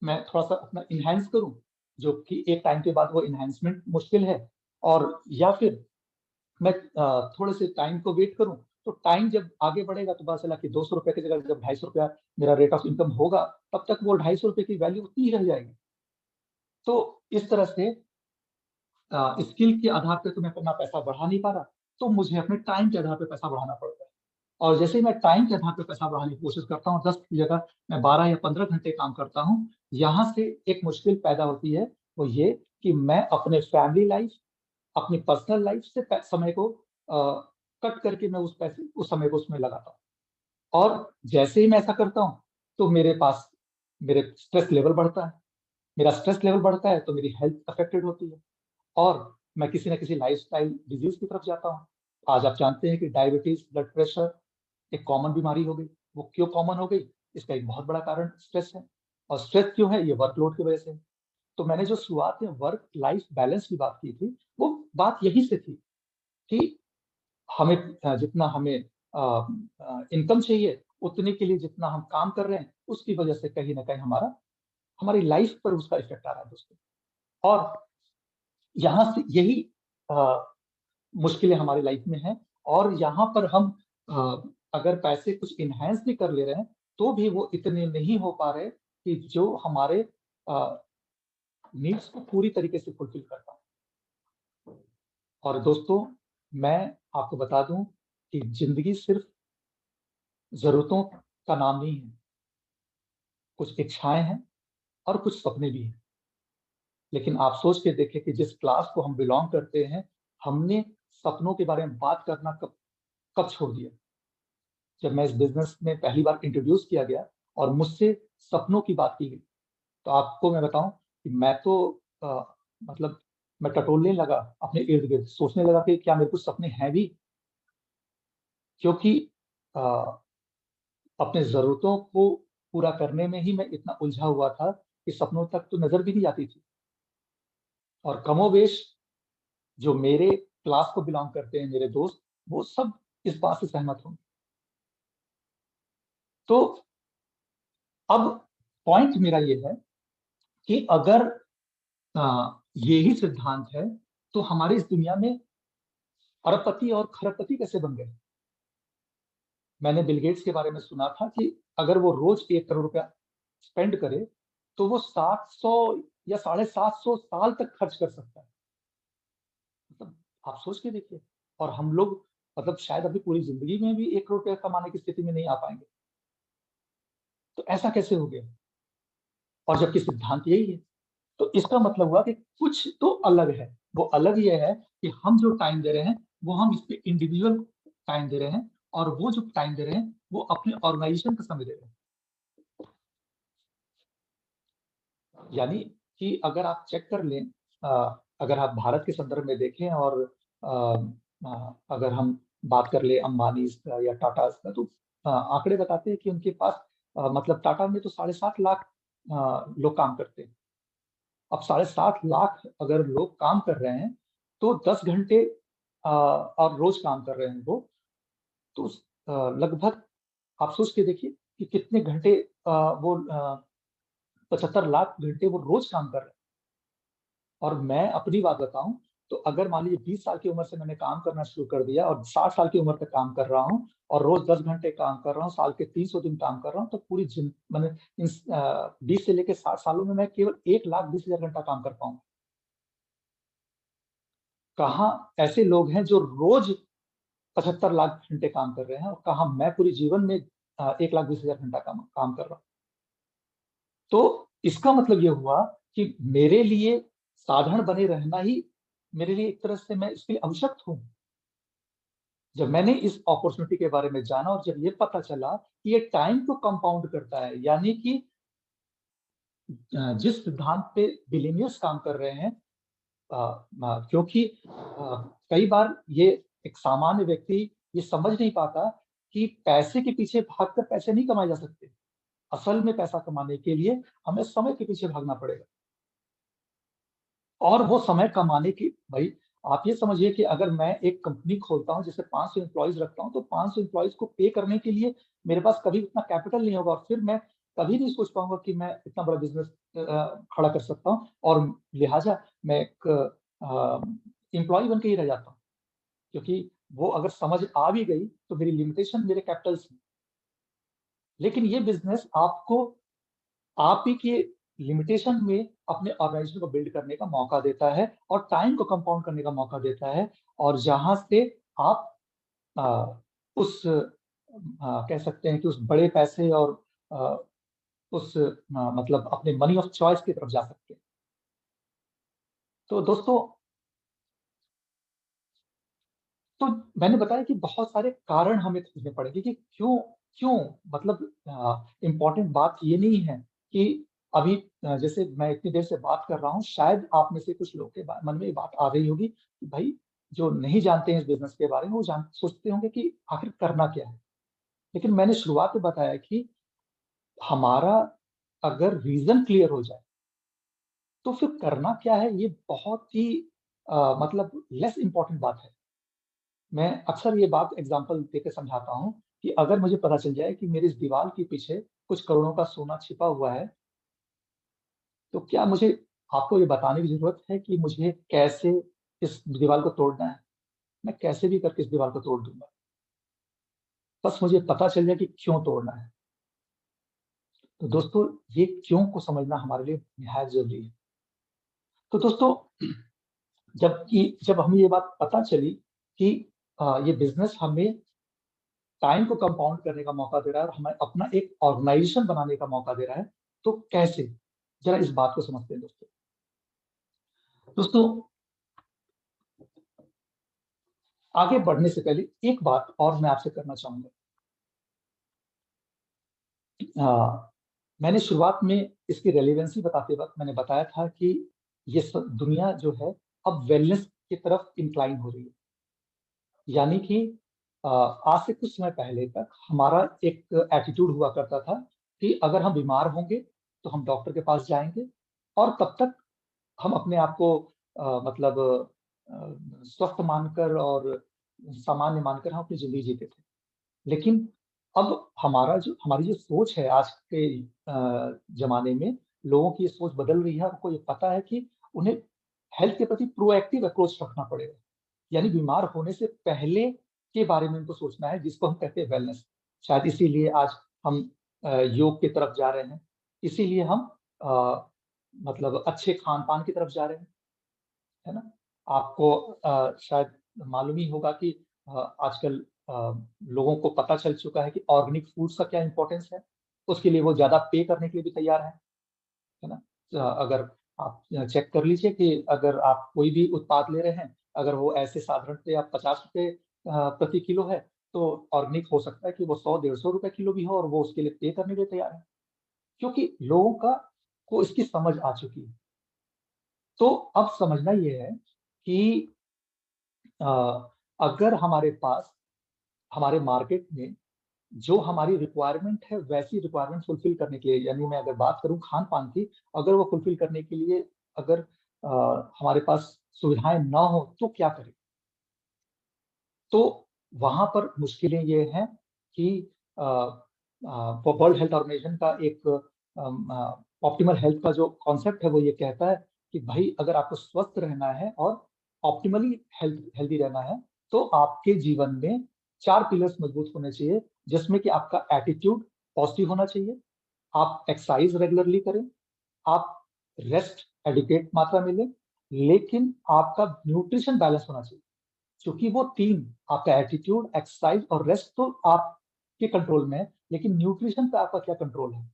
मैं थोड़ा-सा अपना एनहांस करूँ, जो कि एक टाइम के बाद वो एनहांसमेंट मुश्किल है, और या फिर मैं थोड़े से टाइम को वेट करूँ, तो टाइम जब आगे बढ़ेगा तो पता चला कि 200 रुपए की जगह जब ₹250 मेरा रेट ऑफ इनकम होगा, तब तक वो ₹250 की वैल्यू उतनी ही रह जाएगी। तो इस तरह से स्किल के आधार पे तो मैं अपना पैसा बढ़ा नहीं पा रहा, तो मुझे अपने टाइम के आधार पे पैसा बढ़ाना पड़ता है। और जैसे ही मैं टाइम के आधार पे पैसा बढ़ाने की कोशिश करता हूँ, 10 की जगह मैं 12 या 15 घंटे काम करता हूँ, यहाँ से एक मुश्किल पैदा होती है, वो ये कि मैं अपने फैमिली लाइफ, अपनी पर्सनल लाइफ से समय को कट करके मैं उस समय को उसमें लगाता हूँ। और जैसे ही मैं ऐसा करता हूँ, तो मेरे स्ट्रेस लेवल बढ़ता है। मेरा स्ट्रेस लेवल बढ़ता है, तो मेरी हेल्थ अफेक्टेड होती है, और मैं किसी न किसी लाइफ़स्टाइल डिज़ीज़ की तरफ जाता हूँ। आज आप जानते हैं कि डायबिटीज़, ब्लड प्रेशर एक कॉमन बीमारी हो गई। वो क्यों कॉमन हो गई? इसका एक बहुत बड़ा कारण स्ट्रेस है, और स्ट्रेस क्यों है? ये वर्कलोड की वजह से है। तो मैंने जो शुरुआत में वर्क लाइफ बैलेंस की बात की थी, वो बात यही से थी कि हमें जितना हमें इनकम चाहिए, उतने के लिए जितना हम काम कर रहे हैं, उसकी वजह से कहीं न कहीं हमारी लाइफ पर उसका इफ़ेक्ट आ रहा है दोस्तों। और यहाँ से यही मुश्किलें हमारी लाइफ में हैं, और यहाँ पर हम अगर पैसे कुछ इनहेंस भी कर ले रहे हैं, तो भी वो इतने नहीं हो पा रहे कि जो हमारे नीड्स को पूरी तरीके से फुलफिल कर पाए। और दोस्तों, मैं आपको बता दूं कि जिंदगी सिर्फ जरूरतों का नाम नहीं है, कुछ इच्छाएं हैं और कुछ सपने भी हैं। लेकिन आप सोच के देखें कि जिस क्लास को हम बिलोंग करते हैं, हमने सपनों के बारे में बात करना कब कब छोड़ दिया। जब मैं इस बिजनेस में पहली बार इंट्रोड्यूस किया गया और मुझसे सपनों की बात की गई, तो आपको मैं बताऊं कि मैं तो मतलब मैं टटोलने लगा अपने इर्द गिर्द, सोचने लगा कि क्या मेरे कुछ सपने हैं भी, क्योंकि अ, अपने जरूरतों को पूरा करने में ही मैं इतना उलझा हुआ था कि सपनों तक तो नजर भी नहीं आती थी। और कमोवेश जो मेरे क्लास को बिलोंग करते हैं मेरे दोस्त, वो सब इस बात से सहमत होंगे। तो अब पॉइंट मेरा ये है कि अगर ये ही सिद्धांत है, तो हमारी इस दुनिया में अरबपति और खरबपति कैसे बन गए। मैंने बिल गेट्स के बारे में सुना था कि अगर वो रोज 1 करोड़ रुपया स्पेंड करे, तो वो 700 या 750 साल तक खर्च कर सकता है। मतलब आप सोच के देखिए। और हम लोग मतलब शायद अभी पूरी जिंदगी में भी 1 करोड़ रुपया कमाने की स्थिति में नहीं आ पाएंगे। तो ऐसा कैसे हो गया, और जबकि सिद्धांत यही है। तो इसका मतलब हुआ कि कुछ तो अलग है। वो अलग ये है कि हम जो टाइम दे रहे हैं, वो हम इस पे इंडिविजुअल टाइम दे रहे हैं, और वो जो टाइम दे रहे हैं वो अपने ऑर्गेनाइजेशन का समय दे रहे हैं। यानी कि अगर आप चेक कर लें, अगर आप भारत के संदर्भ में देखें, और अगर हम बात कर ले अंबानी का या टाटा का, तो आंकड़े बताते हैं कि उनके पास मतलब टाटा में तो 7.5 लाख लोग काम करते हैं। अब 7.5 लाख अगर लोग काम कर रहे हैं, तो 10 घंटे और रोज काम कर रहे हैं वो, तो लगभग आप सोच के देखिए कि कितने घंटे वो 75 लाख घंटे वो रोज काम कर रहे हैं। और मैं अपनी बात बताऊं, तो अगर मान लीजिए 20 साल की उम्र से मैंने काम करना शुरू कर दिया और 60 साल की उम्र तक काम कर रहा हूं, और रोज 10 घंटे काम कर रहा हूँ, साल के 300 दिन काम कर रहा हूँ, तो पूरी मैंने इन 20 से लेकर 60 सालों में मैं केवल 1,20,000 घंटा काम कर पाऊंगा। कहाँ ऐसे लोग हैं जो रोज 75 लाख घंटे काम कर रहे हैं, और कहाँ मैं पूरी जीवन में 1,20,000 घंटा काम कर रहा हूँ। तो इसका मतलब ये हुआ कि मेरे लिए साधारण बने रहना ही मेरे लिए एक तरह से मैं इसके लिए अभिशप्त हूँ। जब मैंने इस अपॉर्चुनिटी के बारे में जाना, और जब ये पता चला कि ये टाइम को कंपाउंड करता है, यानी कि जिस सिद्धांत पे बिलियनियर्स काम कर रहे हैं, क्योंकि कई बार ये एक सामान्य व्यक्ति ये समझ नहीं पाता कि पैसे के पीछे भागकर पैसे नहीं कमाए जा सकते। असल में पैसा कमाने के लिए हमें समय के पीछे भागना पड़ेगा। और वो समय कमाने की, भाई आप ये समझिए कि अगर मैं एक कंपनी खोलता हूँ जिससे 500 एम्प्लॉयज रखता हूँ, तो 500 एम्प्लॉयज को पे करने के लिए मेरे पास कभी उतना कैपिटल नहीं होगा, और फिर मैं कभी नहीं सोच पाऊंगा कि मैं इतना बड़ा बिजनेस खड़ा कर सकता हूँ, और लिहाजा मैं एक एम्प्लॉय बन के ही रह जाता हूँ। क्योंकि वो अगर समझ आ भी गई, तो मेरी लिमिटेशन मेरे कैपिटल से। लेकिन ये बिजनेस आपको आप ही के लिमिटेशन में अपने ऑर्गेनाइजेशन को बिल्ड करने का मौका देता है, और टाइम को कंपाउंड करने का मौका देता है, और जहां से आप आ, उस कह सकते हैं कि उस बड़े पैसे और आ, उस मतलब अपने मनी ऑफ चॉइस की तरफ जा सकते हैं। तो दोस्तों, तो मैंने बताया कि बहुत सारे कारण हमें खोजने पड़ेंगे कि क्यों क्यों मतलब इम्पोर्टेंट बात ये नहीं है कि अभी जैसे मैं इतनी देर से बात कर रहा हूँ, शायद आप में से कुछ लोग के मन में ये बात आ रही होगी कि भाई, जो नहीं जानते हैं इस बिजनेस के बारे में, वो सोचते होंगे कि आखिर करना क्या है। लेकिन मैंने शुरुआत में बताया कि हमारा अगर रीजन क्लियर हो जाए, तो फिर करना क्या है ये बहुत ही मतलब लेस इंपॉर्टेंट बात है। मैं अक्सर ये बात एग्जांपल देकर समझाता हूँ कि अगर मुझे पता चल जाए कि मेरी इस दीवार के पीछे कुछ करोड़ों का सोना छिपा हुआ है, तो क्या मुझे आपको ये बताने की जरूरत है कि मुझे कैसे इस दीवार को तोड़ना है। मैं कैसे भी करके इस दीवार को तोड़ दूंगा, बस मुझे पता चल जाए कि क्यों तोड़ना है। तो दोस्तों, ये क्यों को समझना हमारे लिए निहायत जरूरी है। तो दोस्तों, जब हमें ये बात पता चली कि ये बिजनेस हमें टाइम को कंपाउंड करने का मौका दे रहा है और हमें अपना एक ऑर्गेनाइजेशन बनाने का मौका दे रहा है, तो कैसे, जरा इस बात को समझते हैं दोस्तों। दोस्तों, आगे बढ़ने से पहले एक बात और मैं आपसे करना चाहूंगा। मैंने शुरुआत में इसकी रेलेवेंसी बताते वक्त मैंने बताया था कि दुनिया जो है अब वेलनेस की तरफ इंक्लाइन हो रही है। यानी कि आज से कुछ समय पहले तक हमारा एक एटीट्यूड हुआ करता था कि अगर हम बीमार होंगे तो हम डॉक्टर के पास जाएंगे, और तब तक हम अपने आप को मतलब स्वस्थ मानकर और सामान्य मानकर हम अपनी जिंदगी जीते थे। लेकिन अब हमारी जो सोच है आज के जमाने में, लोगों की ये सोच बदल रही है। उनको ये पता है कि उन्हें हेल्थ के प्रति प्रोएक्टिव अप्रोच रखना पड़ेगा। यानी बीमार होने से पहले के बारे में उनको सोचना है, जिसको हम कहते हैं वेलनेस। शायद इसीलिए आज हम योग की तरफ जा रहे हैं, इसीलिए हम मतलब अच्छे खान पान की तरफ जा रहे हैं, है ना। आपको शायद मालूम ही होगा कि आजकल लोगों को पता चल चुका है कि ऑर्गेनिक फूड्स का क्या इंपॉर्टेंस है। उसके लिए वो ज्यादा पे करने के लिए भी तैयार है ना। अगर आप चेक कर लीजिए कि अगर आप कोई भी उत्पाद ले रहे हैं, अगर वो ऐसे साधारण पे आप 50 रुपए प्रति किलो है, तो ऑर्गेनिक हो सकता है कि वो 100-150 रुपए किलो भी हो और वो उसके लिए पे करने के लिए तैयार है, क्योंकि लोगों को इसकी समझ आ चुकी है। तो अब समझना ये है कि अ, अगर हमारे पास हमारे मार्केट में जो हमारी रिक्वायरमेंट है, वैसी रिक्वायरमेंट फुलफिल करने के लिए, यानी मैं अगर बात करूं खान पान की, अगर वो फुलफिल करने के लिए अगर हमारे पास सुविधाएं ना हो तो क्या करें। तो वहां पर मुश्किलें ये हैं कि वर्ल्ड हेल्थ ऑर्गेनाइजेशन का एक ऑप्टिमल हेल्थ का जो कॉन्सेप्ट है वो ये कहता है कि भाई, अगर आपको स्वस्थ रहना है और ऑप्टिमली हेल्दी रहना है, तो आपके जीवन में 4 पिलर्स मजबूत होने चाहिए, जिसमें कि आपका एटीट्यूड पॉजिटिव होना चाहिए, आप एक्सरसाइज रेगुलरली करें, आप रेस्ट एडिक्वेट मात्रा में लें, लेकिन आपका न्यूट्रिशन बैलेंस होना चाहिए। क्योंकि वो तीन, आपका एटीट्यूड, एक्सरसाइज और रेस्ट, तो आपके कंट्रोल में है, लेकिन न्यूट्रिशन पे आपका क्या कंट्रोल है।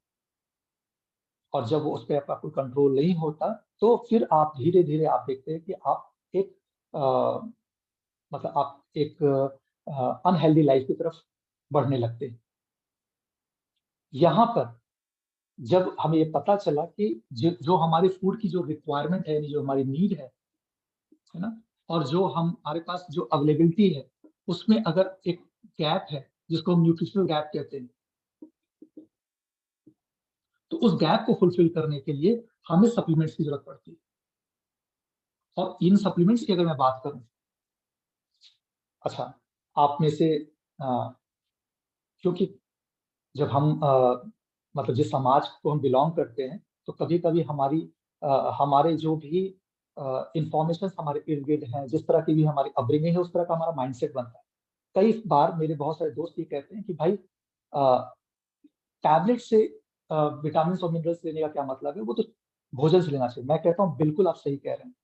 और जब वो उस पर आपका कोई कंट्रोल नहीं होता, तो फिर आप धीरे धीरे आप देखते हैं कि आप एक मतलब आप एक अनहेल्दी लाइफ की तरफ बढ़ने लगते हैं। यहाँ पर जब हमें ये पता चला कि जो हमारी फूड की जो रिक्वायरमेंट है, यानी जो हमारी नीड है ना, और जो हमारे पास जो अवेलेबिलिटी है, उसमें अगर एक गैप है, जिसको हम न्यूट्रिशनल गैप कहते हैं, तो उस गैप को फुलफिल करने के लिए हमें सप्लीमेंट्स की जरूरत पड़ती है। और इन सप्लीमेंट्स की अगर मैं बात करूं, अच्छा, आप में से क्योंकि जब हम मतलब जिस समाज को हम बिलोंग करते हैं, तो कभी कभी हमारे जो भी इंफॉर्मेशन हमारे इर्द गिर्द हैं, जिस तरह की भी हमारी अपब्रिंगिंग है, उस तरह का हमारा माइंडसेट बनता है। कई बार मेरे बहुत सारे दोस्त ये कहते हैं कि भाई, टैबलेट से विटामिन और मिनरल्स लेने का क्या मतलब है, वो तो भोजन से लेना चाहिए। मैं कहता हूँ बिल्कुल आप सही कह रहे हैं,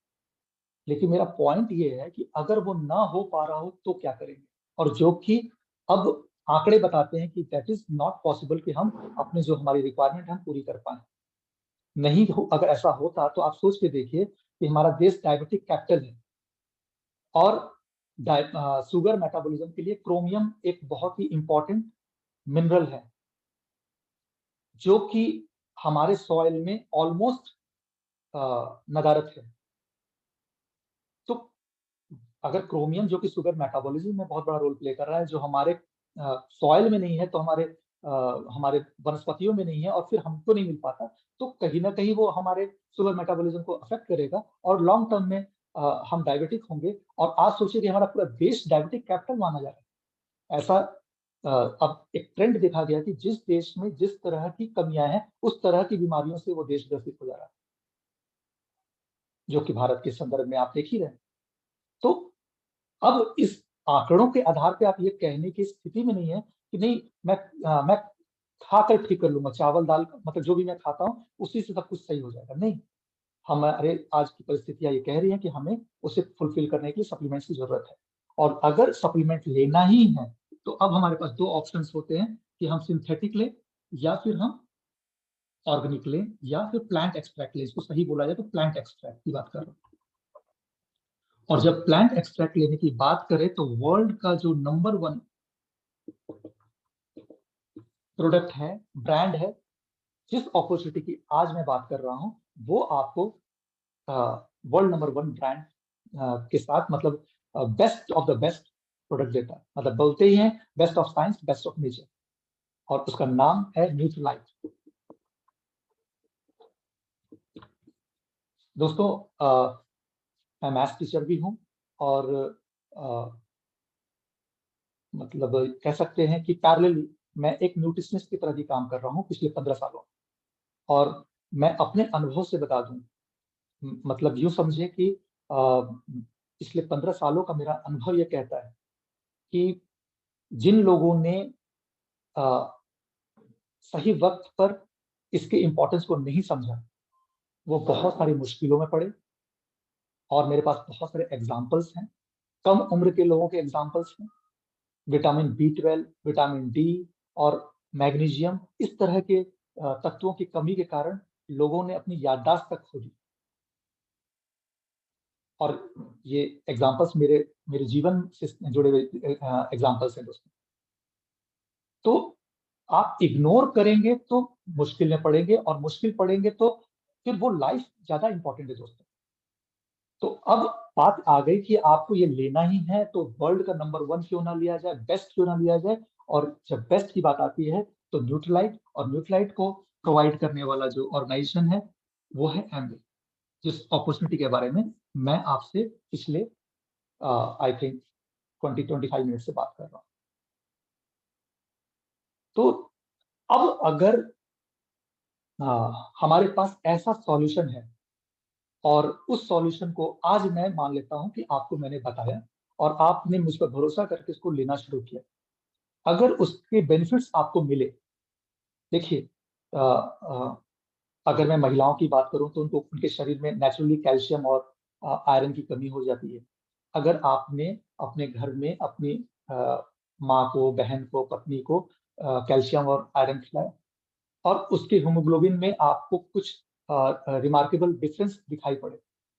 लेकिन मेरा पॉइंट ये है कि अगर वो ना हो पा रहा हो तो क्या करेंगे। और जो कि अब आंकड़े बताते हैं कि दैट इज नॉट पॉसिबल कि हम अपने जो हमारी रिक्वायरमेंट है हम पूरी कर पाए। नहीं हो, अगर ऐसा होता तो आप सोच के देखिए कि हमारा देश डायबिटिक कैपिटल है, और शुगर मेटाबॉलिज्म के लिए क्रोमियम एक बहुत ही इंपॉर्टेंट मिनरल है, जो कि हमारे सॉइल में ऑलमोस्ट नदारत है। तो अगर क्रोमियम, जो कि शुगर मेटाबॉलिज्म में बहुत बड़ा रोल प्ले कर रहा है, जो हमारे सॉइल में नहीं है, तो हमारे वनस्पतियों में नहीं है, और फिर हमको नहीं मिल पाता, तो कहीं ना कहीं वो हमारे शुगर मेटाबॉलिज्म को अफेक्ट करेगा, और लॉन्ग टर्म में हम डायबिटिक होंगे। और आज सोचिए कि हमारा पूरा देश डायबिटिक कैपिटल माना जा रहा है। ऐसा अब एक ट्रेंड देखा गया कि जिस देश में जिस तरह की कमियां हैं, उस तरह की बीमारियों से वो देश ग्रसित हो जा रहा है। जो कि भारत के संदर्भ में आप देख ही रहे हैं। तो अब इस आंकड़ों के आधार पे आप ये कहने की स्थिति में नहीं है कि नहीं मैं खाकर ठीक कर लूंगा, चावल दाल मतलब जो भी मैं खाता हूँ उसी से सब कुछ सही हो जाएगा। नहीं, हमारे आज की परिस्थितियां ये कह रही हैं कि हमें उसे फुलफिल करने के लिए सप्लीमेंट्स की जरूरत है। और अगर सप्लीमेंट लेना ही है तो अब हमारे पास दो ऑप्शंस होते हैं कि हम सिंथेटिक लें या फिर हम ऑर्गेनिक लें या फिर प्लांट एक्सट्रैक्ट लें। इसको सही बोला जाए तो प्लांट एक्सट्रैक्ट की बात कर रहा हूँ। और जब प्लांट एक्सट्रैक्ट लेने की बात करें तो वर्ल्ड का जो नंबर 1 प्रोडक्ट है, ब्रांड है, जिस अपॉर्चुनिटी की आज मैं बात कर रहा हूं वो आपको वर्ल्ड नंबर 1 ब्रांड के साथ मतलब best of the best product देता है। मतलब बोलते ही हैं best of science best of nature, और उसका नाम है न्यूट्रीलाइट। दोस्तों मैं मैथ्स टीचर भी हूं और मतलब कह सकते हैं कि पैरेलली मैं एक न्यूट्रिशनिस्ट की तरह भी काम कर रहा हूं पिछले 15 सालों। और मैं अपने अनुभव से बता दूं, मतलब यूं समझे कि पिछले 15 सालों का मेरा अनुभव ये कहता है कि जिन लोगों ने सही वक्त पर इसके इम्पोर्टेंस को नहीं समझा वो बहुत सारी मुश्किलों में पड़े। और मेरे पास बहुत सारे एग्जाम्पल्स हैं, कम उम्र के लोगों के एग्जाम्पल्स हैं। विटामिन B12, विटामिन डी और मैग्नीशियम, इस तरह के तत्वों की कमी के कारण लोगों ने अपनी याददाश्त तक खो दी। और ये एग्जाम्पल्स मेरे मेरे जीवन से जुड़े हुए एग्जाम्पल्स हैं दोस्तों। तो आप इग्नोर करेंगे तो मुश्किल में पड़ेंगे, और मुश्किल पड़ेंगे तो फिर वो लाइफ ज्यादा इंपॉर्टेंट है दोस्तों। तो अब बात आ गई कि आपको ये लेना ही है तो वर्ल्ड का नंबर 1 क्यों ना लिया जाए, बेस्ट क्यों ना लिया जाए। और जब बेस्ट की बात आती है तो न्यूट्रीलाइट, और न्यूट्रीलाइट को प्रोवाइड करने वाला जो ऑर्गेनाइजेशन है वो है एमवे, जिस अपॉर्चुनिटी के बारे में मैं आपसे पिछले आई थिंक 20-25 मिनट से बात कर रहा हूँ। तो अब अगर हमारे पास ऐसा सॉल्यूशन है और उस सॉल्यूशन को आज मैं मान लेता हूं कि आपको मैंने बताया और आपने मुझ पर भरोसा करके इसको लेना शुरू किया, अगर उसके बेनिफिट्स आपको मिले। देखिए अगर मैं महिलाओं की बात करूं तो उनको उनके शरीर में नेचुरली कैल्शियम और आयरन की कमी हो जाती है। अगर आपने अपने घर में अपनी माँ को, बहन को, पत्नी को कैल्शियम और आयरन खिलाया और उसके हीमोग्लोबिन में आपको कुछ रिमार्केबल डिफरेंस दिखाई पड़े,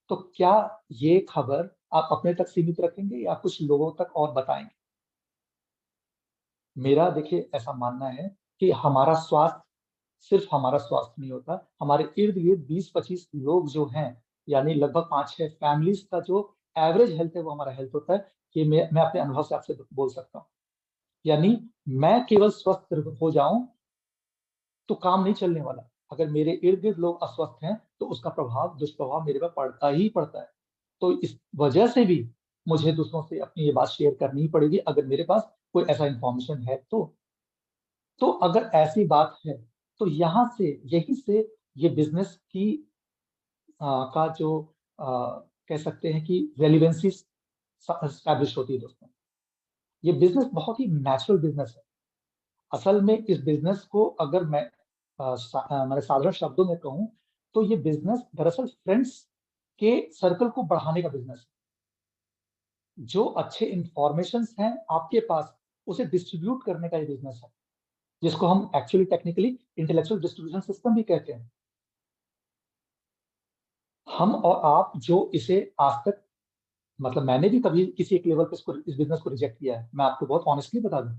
तो क्या ये खबर आप अपने तक सीमित रखेंगे या कुछ लोगों तक और बताएंगे? मेरा देखिए ऐसा मानना है कि हमारा स्वास्थ्य सिर्फ हमारा स्वास्थ्य नहीं होता, हमारे इर्द गिर्द 20-25 लोग जो हैं, यानी लगभग 5-6 फैमिलीज का जो एवरेज हेल्थ है वो हमारा हेल्थ होता है। ये मैं अपने अनुभव से आपसे बोल सकता हूँ। यानी मैं केवल स्वस्थ हो जाऊं तो काम नहीं चलने वाला। अगर मेरे इर्द गिर्द लोग अस्वस्थ हैं तो उसका प्रभाव, दुष्प्रभाव मेरे पर पड़ता ही पड़ता है। तो इस वजह से भी मुझे दूसरों से अपनी ये बात शेयर करनी ही पड़ेगी अगर मेरे पास कोई ऐसा इंफॉर्मेशन है तो अगर ऐसी बात है तो यहाँ से, यही से ये बिजनेस की का जो कह सकते हैं कि रेलिवेंसी स्टैब्लिश होती है दोस्तों। ये बिजनेस बहुत ही नेचुरल बिजनेस है। असल में इस बिजनेस को अगर मैं मैंने साधारण शब्दों में कहूं तो ये बिजनेस दरअसल फ्रेंड्स के सर्कल को बढ़ाने का बिजनेस है। जो अच्छे इंफॉर्मेशन हैं आपके पास उसे डिस्ट्रीब्यूट करने का ये बिजनेस है, जिसको हम actually technically intellectual distribution system भी कहते हैं। हम और आप जो इसे आज तक, मतलब मैंने भी कभी किसी एक लेवल पे इस बिजनेस को रिजेक्ट किया है, मैं आपको बहुत ऑनेस्टली बता दूं।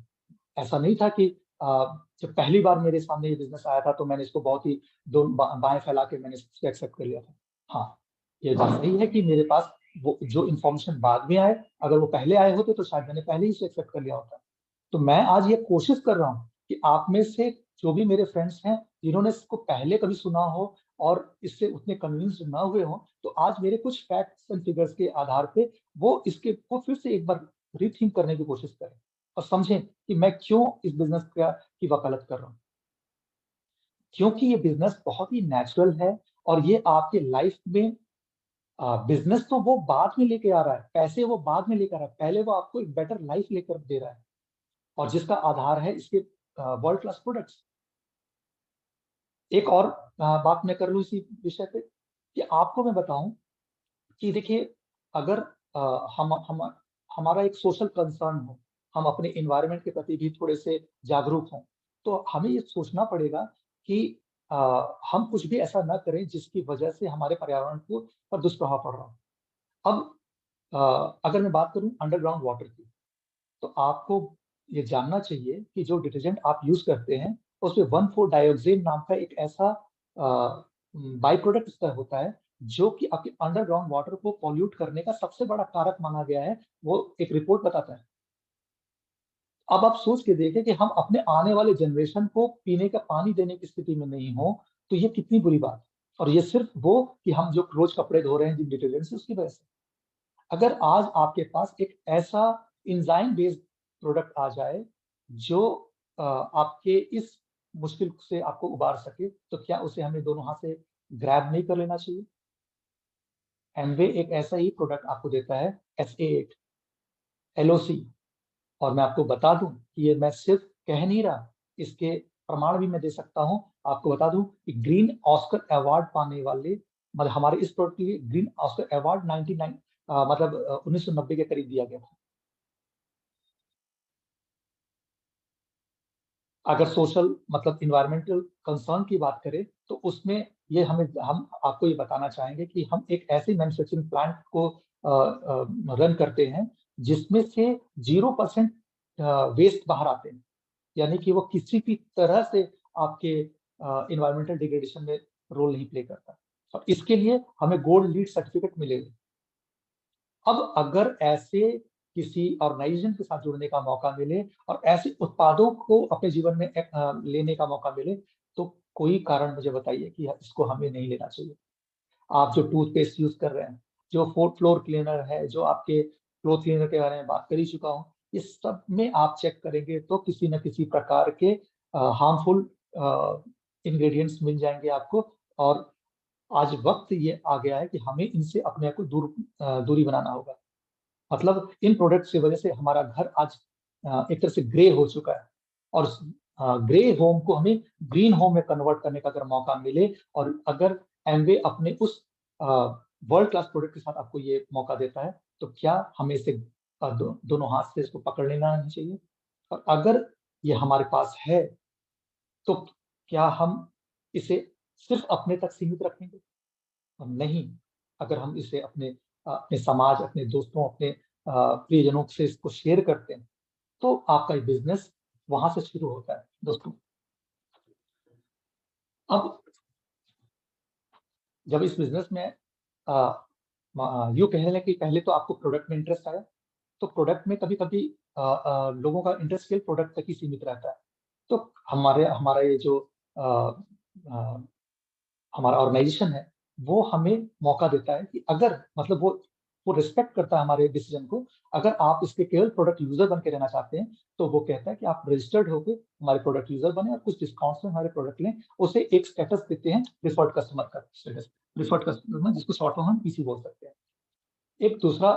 ऐसा नहीं था कि जब पहली बार मेरे सामने ये बिजनेस आया था तो मैंने इसको बहुत ही बाएं फैला के मैंने इसको एक्सेप्ट कर लिया था। हाँ, ये बात सही है कि मेरे पास वो जो इन्फॉर्मेशन बाद में आए, अगर वो पहले आए होते तो शायद मैंने पहले ही इसे एक्सेप्ट कर लिया होता। तो मैं आज ये कोशिश कर रहा हूँ कि आप में से जो भी मेरे फ्रेंड्स हैं जिन्होंने इसको पहले कभी सुना हो और इससे उतने कन्विंस्ड ना हुए हो, तो आज मेरे कुछ फैक्ट्स एंड फिगर्स के आधार पे वो इसके को फिर से एक बार रीथिंक करने की कोशिश करें और समझें कि मैं क्यों इस बिजनेस की वकालत कर रहा हूँ। क्योंकि ये बिजनेस बहुत ही नेचुरल है और ये आपके लाइफ में बिजनेस तो वो बाद में लेके आ रहा है, पैसे वो बाद में लेकर आ रहा है, पहले वो आपको एक बेटर लाइफ लेकर दे रहा है, और जिसका आधार है इसके वर्ल्ड क्लास प्रोडक्ट्स। एक और बात मैं कर लूं इसी विषय पे, कि आपको मैं बताऊं कि देखिए, अगर हम हमारा एक सोशल कंसर्न हो, हम अपने इन्वायरमेंट के प्रति भी थोड़े से जागरूक हों, तो हमें ये सोचना पड़ेगा कि अ, हम कुछ भी ऐसा ना करें जिसकी वजह से हमारे पर्यावरण को पर दुष्प्रभाव पड़ रहा हो। अब अगर मैं बात करूं अंडरग्राउंड वाटर की, तो आपको ये जानना चाहिए कि जो डिटर्जेंट आप यूज करते हैं उसमें 1,4-डाइऑक्सेन नाम का एक ऐसा बाई प्रोडक्ट इसका होता है, जो कि आपके अंडरग्राउंड वाटर को पॉल्यूट करने का सबसे बड़ा कारक माना गया है, वो एक रिपोर्ट बताता है। अब आप सोच के देखें कि हम अपने आने वाले जनरेशन को पीने का पानी देने की स्थिति में नहीं हो, तो ये कितनी बुरी बात है। और ये सिर्फ वो कि हम जो रोज कपड़े धो रहे हैं जिन डिटर्जेंट से, उसकी वजह से। अगर आज आपके पास एक ऐसा इंजाइम बेस्ड प्रोडक्ट आ जाए जो आपके इस मुश्किल से आपको उबार सके, तो क्या उसे हमें दोनों हाथ से ग्रैब नहीं कर लेना चाहिए? एमवे एक ऐसा ही प्रोडक्ट आपको देता है, SA8 LOC। और मैं आपको बता दूं कि ये मैं सिर्फ कह नहीं रहा, इसके प्रमाण भी मैं दे सकता हूं। आपको बता दूं कि ग्रीन ऑस्कर अवार्ड पाने वाले, मतलब हमारे इस प्रोडक्ट के लिए ग्रीन ऑस्कर अवार्ड 99 मतलब 1990 के करीब दिया गया था। अगर सोशल मतलब इन्वायरमेंटल कंसर्न की बात करें, तो उसमें ये हम आपको ये बताना चाहेंगे कि हम एक ऐसे मैन्युफैक्चरिंग प्लांट को रन करते हैं जिसमें से 0% वेस्ट बाहर आते हैं, यानी कि वो किसी भी तरह से आपके इन्वायरमेंटल डिग्रेडेशन में रोल नहीं प्ले करता, और इसके लिए हमें गोल्ड लीड सर्टिफिकेट मिलेगा। अब अगर ऐसे किसी ऑर्गेनाइजेशन के साथ जुड़ने का मौका मिले और ऐसे उत्पादों को अपने जीवन में लेने का मौका मिले, तो कोई कारण मुझे बताइए कि इसको हमें नहीं लेना चाहिए। आप जो टूथपेस्ट यूज कर रहे हैं, जो फ्लोर क्लीनर है, जो आपके क्लोथ क्लीनर के बारे में बात कर ही चुका हूँ, इस सब में आप चेक करेंगे तो किसी न किसी प्रकार के हार्मफुल इंग्रेडिएंट्स मिल जाएंगे आपको। और आज वक्त ये आ गया है कि हमें इनसे अपने आप को दूरी बनाना होगा। मतलब इन प्रोडक्ट्स की वजह से हमारा घर आज एक तरह से ग्रे हो चुका है, और ग्रे होम को हमें ग्रीन होम में कन्वर्ट करने का अगर मौका मिले, और अगर एमवे अपने उस वर्ल्ड क्लास प्रोडक्ट के साथ आपको ये मौका देता है, तो क्या हमें इसे दोनों हाथ से इसको पकड़ लेना नहीं चाहिए? और अगर ये हमारे पास है, तो क्या हम इसे सिर्फ अपने तक सीमित रखेंगे? और नहीं, अगर हम इसे अपने समाज, अपने दोस्तों, अपने प्रियजनों से इसको शेयर करते हैं, तो आपका बिजनेस वहां से शुरू होता है दोस्तों। अब जब इस बिजनेस में यूँ कह लें कि पहले तो आपको प्रोडक्ट में इंटरेस्ट आया, तो प्रोडक्ट में कभी कभी लोगों का इंटरेस्ट केवल प्रोडक्ट तक ही सीमित रहता है। तो हमारा ये जो अ, अ, हमारा ऑर्गेनाइजेशन है, वो हमें मौका देता है कि अगर मतलब वो रिस्पेक्ट करता है हमारे डिसीजन को। अगर आप इसके केवल प्रोडक्ट यूजर बन के रहना चाहते हैं, तो वो कहता है कि आप रजिस्टर्ड होकर हमारे प्रोडक्ट यूजर बने और कुछ डिस्काउंट्स में हमारे प्रोडक्ट लें। उसे एक स्टेटस देते हैं, प्रिफर्ड कस्टमर का स्टेटस, प्रिफर्ड कस्टमर जिसको शॉर्ट में हम पीसी बोल सकते हैं। एक दूसरा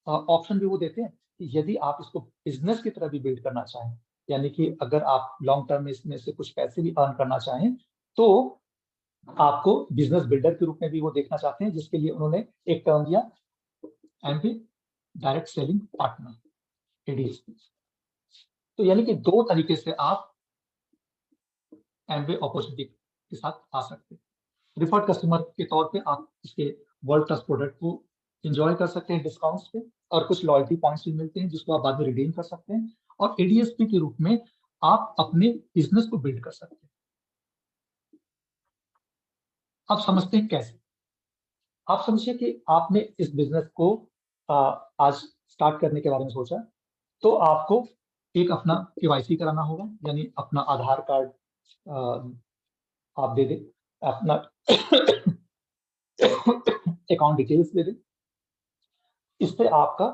ऑप्शन भी वो देते हैं कि यदि आप इसको बिजनेस की तरह भी बिल्ड करना चाहें, यानी कि अगर आप लॉन्ग टर्म में इसमें से कुछ पैसे भी अर्न करना चाहें, तो आपको बिजनेस बिल्डर के रूप में भी वो देखना चाहते हैं, जिसके लिए उन्होंने एक टर्म दिया, MP direct selling partner, ADSP। तो यानी कि दो तरीके से आप एमवे अपॉर्चुनिटी के साथ आ सकते हैं। प्रिफर्ड कस्टमर के तौर पे आप इसके वर्ल्ड क्लास प्रोडक्ट को एंजॉय कर सकते हैं डिस्काउंट्स पे, और कुछ लॉयल्टी पॉइंट्स भी मिलते हैं जिसको आप बाद में रिडीम कर सकते हैं। और ADSP के रूप में आप अपने बिजनेस को बिल्ड कर सकते हैं। आप समझते हैं कैसे? आप समझिए कि आपने इस बिजनेस को आज स्टार्ट करने के बारे में सोचा, तो आपको एक अपना KYC कराना होगा, यानी अपना आधार कार्ड आप दे दें, अपना अकाउंट डिटेल्स दे दें। इससे आपका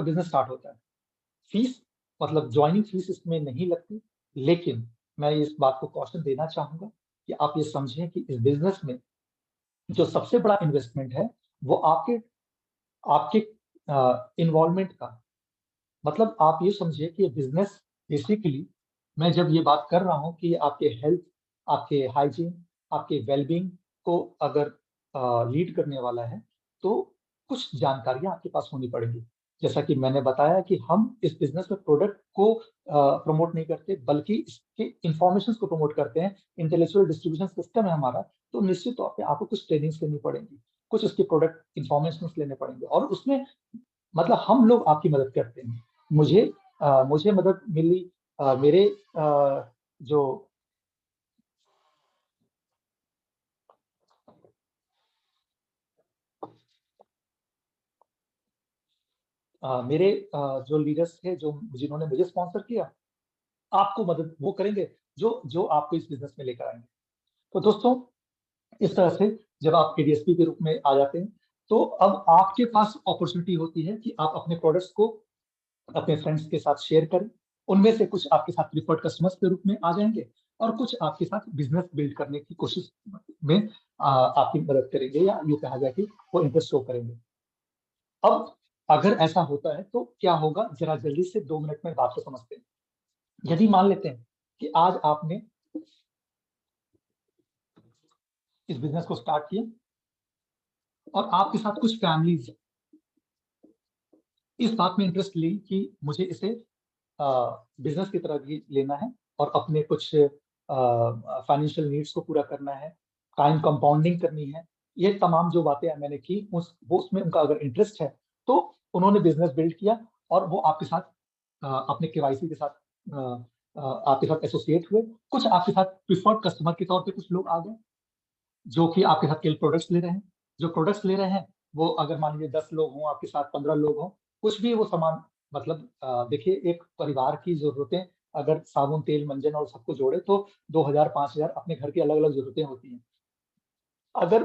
बिजनेस स्टार्ट होता है। फीस मतलब ज्वाइनिंग फीस इसमें नहीं लगती, लेकिन मैं इस बात को कॉशन देना चाहूंगा कि आप ये समझें कि इस बिजनेस में जो सबसे बड़ा इन्वेस्टमेंट है वो आपके इन्वॉल्वमेंट का, मतलब आप ये समझिए कि बिजनेस बेसिकली, मैं जब ये बात कर रहा हूँ कि आपके हेल्थ, आपके हाइजीन, आपके वेलबींग को अगर लीड करने वाला है, तो कुछ जानकारियां आपके पास होनी पड़ेगी। जैसा कि मैंने बताया कि हम इस बिजनेस में प्रोडक्ट को प्रमोट नहीं करते, बल्कि इसके इंफॉर्मेशन को प्रमोट करते हैं। इंटेलेक्चुअल डिस्ट्रीब्यूशन सिस्टम है हमारा, तो निश्चित तौर पे आपको कुछ ट्रेनिंग्स लेनी पड़ेंगी, कुछ उसके प्रोडक्ट इंफॉर्मेशन लेने पड़ेंगे, और उसमें मतलब हम लोग आपकी मदद करते हैं। मुझे मदद मिली, मेरे जो मेरे जो लीडर्स थे, जो जिन्होंने मुझे स्पॉन्सर किया, आपको मदद वो करेंगे जो जो आपको इस बिजनेस में लेकर आएंगे। तो दोस्तों, इस तरह से जब आप एडीएसपी के रूप में आ जाते हैं, तो अब आपके पास अपॉर्चुनिटी होती है कि आप अपने प्रोडक्ट्स को अपने फ्रेंड्स के साथ शेयर करें। उनमें से कुछ आपके साथ प्रीफर्ड कस्टमर्स के रूप में आ जाएंगे, और कुछ आपके साथ बिजनेस बिल्ड करने की कोशिश में आपकी मदद करेंगे, या यूँ कहा जाए कि वो इंटरेस्ट शो करेंगे। अब अगर ऐसा होता है तो क्या होगा, जरा जल्दी से 2 मिनट में बात को समझते हैं। यदि मान लेते हैं कि आज आपने इस बिजनेस को स्टार्ट किया, और आपके साथ कुछ फैमिलीज इस बात में इंटरेस्ट ली कि मुझे इसे बिजनेस की तरह भी लेना है, और अपने कुछ फाइनेंशियल नीड्स को पूरा करना है, टाइम कंपाउंडिंग करनी है। ये तमाम जो बातें मैंने की, उसमें उनका अगर इंटरेस्ट है, तो उन्होंने बिजनेस बिल्ड किया, और वो आपके साथ अपने केवाईसी के साथ आपके साथ एसोसिएट हुए। कुछ आपके साथ प्रिफर्ड कस्टमर के तौर पे कुछ लोग आ गए, जो कि आपके साथ केवल प्रोडक्ट्स ले रहे हैं। जो प्रोडक्ट्स ले रहे हैं, वो अगर मान लीजिए 10 लोग हों आपके साथ, 15 लोग हों, कुछ भी वो सामान, मतलब देखिए, एक परिवार की जरूरतें अगर साबुन, तेल, मंजन और सबको जोड़े, तो 2000 5000 अपने घर की अलग अलग जरूरतें होती हैं। अगर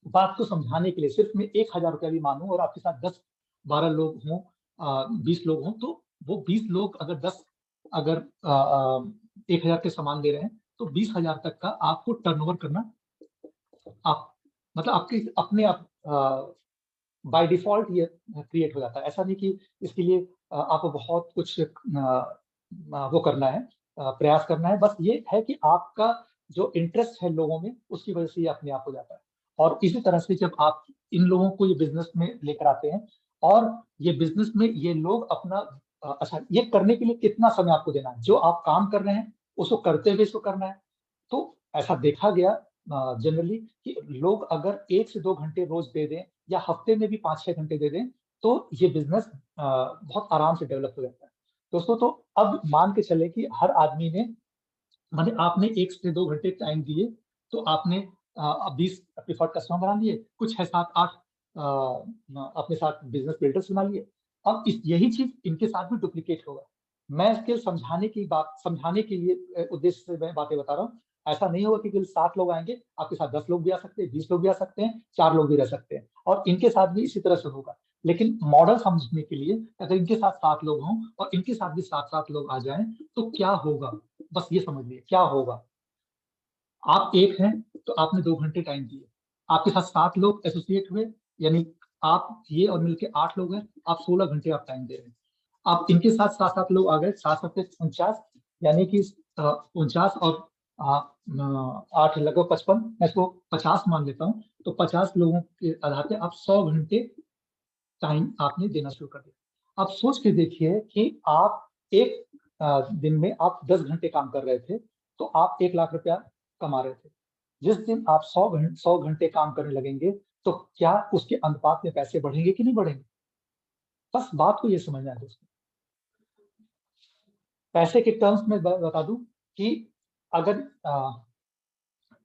बात को समझाने के लिए सिर्फ मैं 1000 रुपया भी मानूं, और आपके साथ 10 12 लोग हों, 20 लोग हों, तो वो 20 लोग अगर 10 अगर 1000 के सामान ले रहे हैं, तो 20,000 तक का आपको टर्नओवर करना, आप मतलब आपके अपने आप बाय डिफॉल्ट ये क्रिएट हो जाता है। ऐसा नहीं कि इसके लिए आपको बहुत कुछ वो करना है, प्रयास करना है। बस ये है कि आपका जो इंटरेस्ट है लोगों में, उसकी वजह से ये अपने आप हो जाता है। और इसी तरह से जब आप इन लोगों को ये बिजनेस में लेकर आते हैं, और ये बिजनेस में ये लोग अपना अच्छा, ये करने के लिए कितना समय आपको देना है, जो आप काम कर रहे हैं उसको करते हुए इसको करना है। तो ऐसा देखा गया जनरली कि लोग अगर 1 से 2 घंटे रोज दे दें, या हफ्ते में भी 5 6 घंटे दे दें, तो ये बिजनेस बहुत आराम से डेवलप हो जाता है। दोस्तों, तो अब मान के चले कि हर आदमी ने, माने आपने 1 से 2 घंटे टाइम दिए, तो आपने 20 प्रीफर्ड कस्टमर बना लिए, कुछ है 7 8 अपने साथ बिजनेस बिल्डर्स बना लिए। अब यही चीज इनके साथ भी डुप्लीकेट होगा। मैं इसके समझाने के लिए उद्देश्य से मैं बातें बता रहा हूँ। ऐसा नहीं होगा कि केवल 7 लोग आएंगे, आपके साथ 10 लोग भी आ सकते हैं, 20 लोग भी आ सकते हैं, 4 लोग भी रह सकते हैं, और इनके साथ भी इसी तरह से होगा। लेकिन मॉडल समझने के लिए, अगर इनके साथ 7 लोग हों और इनके साथ भी 7 7 लोग आ जाएं, तो क्या होगा, बस ये समझ लिए क्या होगा। आप एक हैं, तो आपने 2 घंटे टाइम दिए, आपके साथ 7 लोग एसोसिएट हुए, यानी आप ये और मिलके 8 लोग हैं, आप 16 घंटे आप टाइम दे रहे हैं। आप इनके साथ 7 7 लोग आ गए, 7 7 49, यानी कि 49 और 8 लगभग 55, मैं इसको 50 मान लेता हूँ। तो 50 लोगों के आधार पे आप 100 घंटे टाइम आपने देना शुरू कर दिया। आप सोच के देखिए कि आप एक दिन में आप 10 घंटे काम कर रहे थे, तो आप 1 लाख रुपया कमा रहे थे। जिस दिन आप 100 घंटे काम करने लगेंगे, तो क्या उसके अनुपात में पैसे बढ़ेंगे कि नहीं बढ़ेंगे। बस बात को ये समझना है दोस्तों। पैसे के टर्म्स में बता दूं कि अगर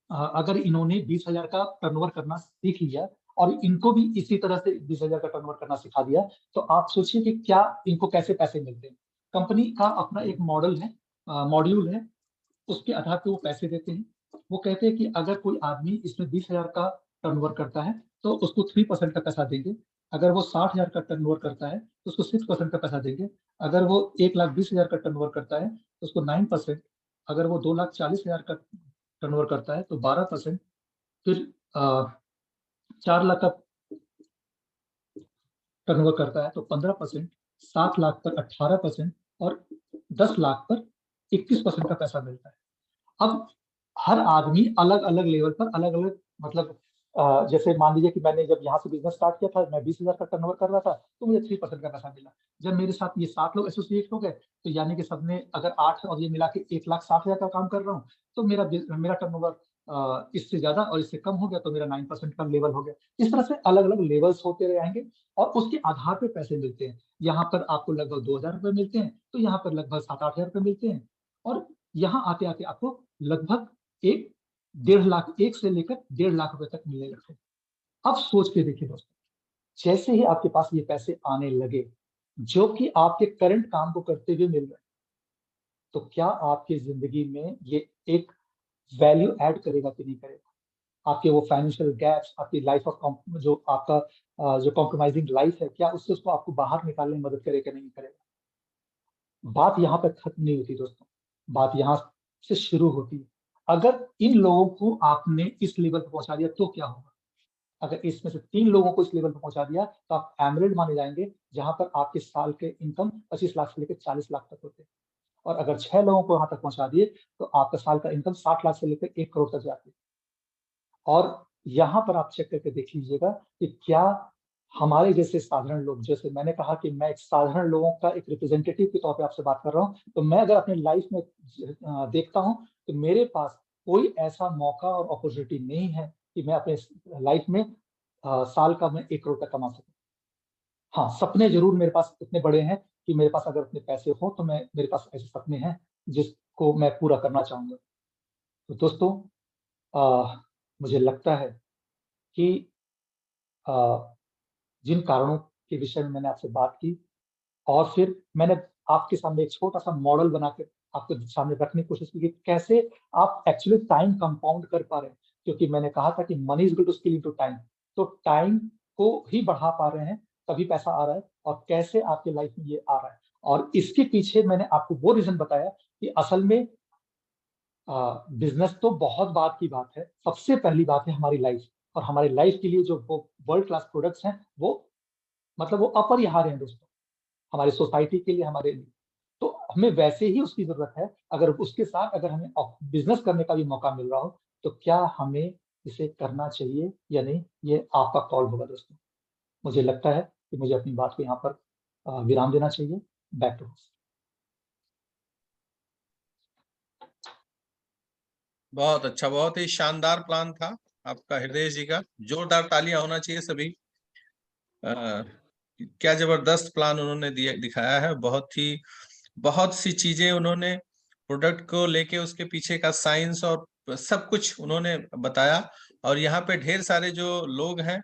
अगर इन्होंने 20,000 का टर्नओवर करना सीख लिया, और इनको भी इसी तरह से 20,000 का टर्नओवर करना सिखा दिया, तो आप सोचिए कि क्या इनको कैसे पैसे मिलते हैं। कंपनी का अपना एक मॉडल है, मॉड्यूल है, उसके आधार पर वो पैसे देते हैं। वो कहते हैं कि अगर कोई आदमी इसमें 20,000 का टर्नओवर करता है, तो उसको 3% का पैसा देंगे। अगर वो 60,000 का टर्नओवर करता है, तो उसको 6% का पैसा देंगे। अगर वो 1,20,000 का टर्नओवर करता है, तो उसको 9%। अगर वो 2,40,000 का टर्नओवर करता है, तो 12%। फिर 4 लाख का टर्नओवर करता है तो 15%, 7 लाख पर 18% और 10 लाख पर 21% का पैसा मिलता है। अब हर आदमी अलग-अलग लेवल पर अलग-अलग मतलब जैसे मान लीजिए कि मैंने जब यहाँ से बिज़नेस स्टार्ट किया था, मैं 20,000 का टर्नओवर कर रहा था, तो मुझे 3% का पैसा मिला। जब मेरे साथ ये 7 लोग एसोसिएट हो गए, तो यानी कि सबने अगर 8 और ये मिला के 1,60,000 का काम कर रहा हूँ, तो मेरा टर्नओवर इससे ज़्यादा और इससे कम हो गया, तो मेरा 9% का लेवल हो गया। इस तरह से अलग-अलग लेवल्स होते रहेंगे और उसके आधार पे पैसे मिलते हैं। यहाँ पर आपको लगभग 2,000 रुपए मिलते हैं, तो यहाँ पर लगभग 7-8 हज़ार रुपए मिलते हैं और यहाँ आते-आते आपको लगभग 1 लाख 1 से लेकर 1.5 लाख रुपए तक मिलने लगते हैं। अब सोच के देखिए दोस्तों, जैसे ही आपके पास ये पैसे आने लगे, जो कि आपके करंट काम को करते हुए मिल रहे हैं, तो क्या आपकी ज़िंदगी में ये एक वैल्यू ऐड करेगा कि नहीं करेगा? आपके वो फाइनेंशियल गैप्स, आपकी लाइफ ऑफ कॉम जो आपका जो कॉम्प्रोमाइज़िंग लाइफ है, क्या उससे उसको आपको बाहर निकालने में मदद करेगा, नहीं करेगा? बात यहाँ पर खत्म नहीं होती दोस्तों, बात यहाँ से शुरू होती है। अगर इन लोगों को आपने इस लेवल पे पहुँचा दिया तो क्या होगा? अगर इसमें से 3 लोगों को इस लेवल पे पहुँचा दिया, तो आप एमरेल्ड माने जाएँगे, जहाँ पर आपके साल के इनकम 25 लाख से लेकर 40 लाख तक होते हैं। और अगर 6 लोगों को वहाँ तक पहुँचा दिए, तो आपका साल का इनकम 60 लाख से लेकर 1 करोड़ तक जाती है। और यहाँ पर आप चेक करके देख लीजिएगा कि क्या हमारे जैसे साधारण लोग, जैसे मैंने कहा कि मैं एक साधारण लोगों का एक रिप्रेजेंटेटिव के तौर पे आपसे बात कर रहा हूँ, तो मैं अगर अपनी लाइफ में देखता हूँ, तो मेरे पास कोई ऐसा मौका और अपॉर्चुनिटी नहीं है कि मैं अपने लाइफ में साल का मैं 1 करोड़ तक कमा सकूँ। हाँ, सपने ज़रूर मेरे पास इतने बड़े हैं कि मेरे पास अगर इतने पैसे हों, तो मेरे पास ऐसे सपने हैं, जिसको मैं पूरा करना चाहूँगा। तो दोस्तों मुझे लगता है कि अ, जिन कारणों के विषय में मैंने आपसे बात की और फिर मैंने आपके सामने एक छोटा-सा मॉडल बना के आपके सामने रखने की कोशिश की कि कैसे आप एक्चुअली टाइम कंपाउंड कर पा रहे हैं। क्योंकि मैंने कहा था कि money is equal to skill into time. तो टाइम को ही बढ़ा पा रहे हैं, तभी पैसा आ रहा है और कैसे आपकी लाइफ में ये आ रहा है। और इसके पीछे मैंने आपको वो रीज़न बताया कि असल में बिज़नेस तो बहुत बाद की बात है। सबसे पहली बात है हमारी लाइफ और हमारी लाइफ के लिए जो वो वर्ल्ड क्लास प्रोडक्ट्स हैं, वो मतलब वो अपरिहार्य हैं दोस्तों, हमारी सोसाइटी के लिए, हमारे लिए। तो हमें वैसे ही उसकी ज़रूरत है, अगर उसके साथ अगर हमें बिज़नेस करने का भी मौका मिल रहा हो, तो क्या हमें इसे करना चाहिए या नहीं, ये आपका कॉल होगा दोस्तों। मुझे लगता है कि मुझे अपनी बात को यहाँ पर विराम देना चाहिए। Back to host. बहुत अच्छा, बहुत ही शानदार प्लान था आपका हृदय जी का। जोरदार तालियां होना चाहिए सभी। क्या जबरदस्त प्लान उन्होंने दिखाया है। बहुत सी चीजें उन्होंने प्रोडक्ट को लेके उसके पीछे का साइंस और सब कुछ उन्होंने बताया। और यहाँ पे ढेर सारे जो लोग हैं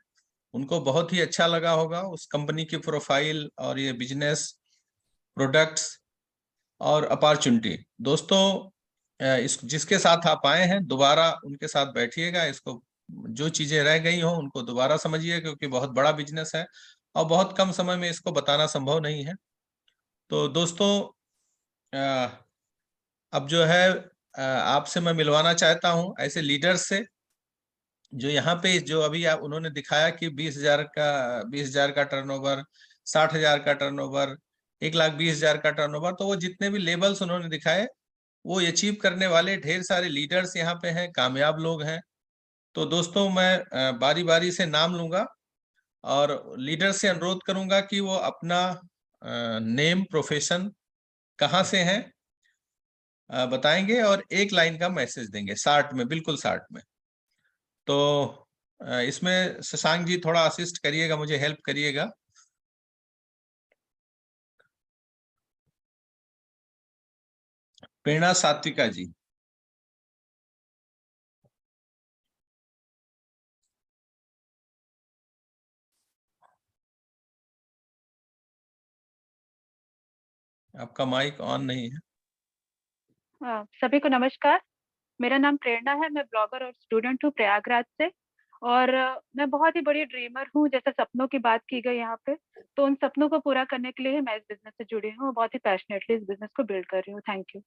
उनको बहुत ही अच्छा लगा होगा उस कंपनी की प्रोफाइल और ये बिजनेस, प्रोडक्ट्स और अपॉर्चुनिटी। दोस्तों इस जिसके साथ आप आए हैं दोबारा उनके साथ बैठिएगा, इसको जो चीजें रह गई हो उनको दोबारा समझिए, क्योंकि बहुत बड़ा बिजनेस है और बहुत कम समय में इसको बताना संभव नहीं है। तो दोस्तों अब जो है आपसे मैं मिलवाना चाहता हूं ऐसे लीडर्स से जो यहाँ पे जो अभी आप उन्होंने दिखाया कि 20,000 का टर्नओवर, 60,000 का टर्नओवर, 1,20,000 का टर्नओवर, तो वो जितने भी लेवल्स उन्होंने दिखाए वो अचीव करने वाले ढेर सारे लीडर्स यहाँ पे हैं, कामयाब लोग हैं। तो दोस्तों मैं बारी बारी से नाम लूंगा और लीडर से अनुरोध करूंगा कि वो अपना नेम, प्रोफेशन, कहाँ से हैं बताएंगे और एक लाइन का मैसेज देंगे, शार्ट में, बिल्कुल शार्ट में। तो इसमें शशांक जी थोड़ा असिस्ट करिएगा, मुझे हेल्प करिएगा। प्रेरणा सात्विका जी, आपका माइक ऑन नहीं है। सभी को नमस्कार। मेरा नाम प्रेरणा है। मैं ब्लॉगर और स्टूडेंट हूँ प्रयागराज से। और मैं बहुत ही बड़ी ड्रीमर हूँ, जैसे सपनों की बात की गई यहाँ पे। तो उन सपनों को पूरा करने के लिए मैं इस बिजनेस से जुड़ी हूँ और बहुत ही पैशनेटली इस बिजनेस को बिल्ड कर रही हूँ। Thank you.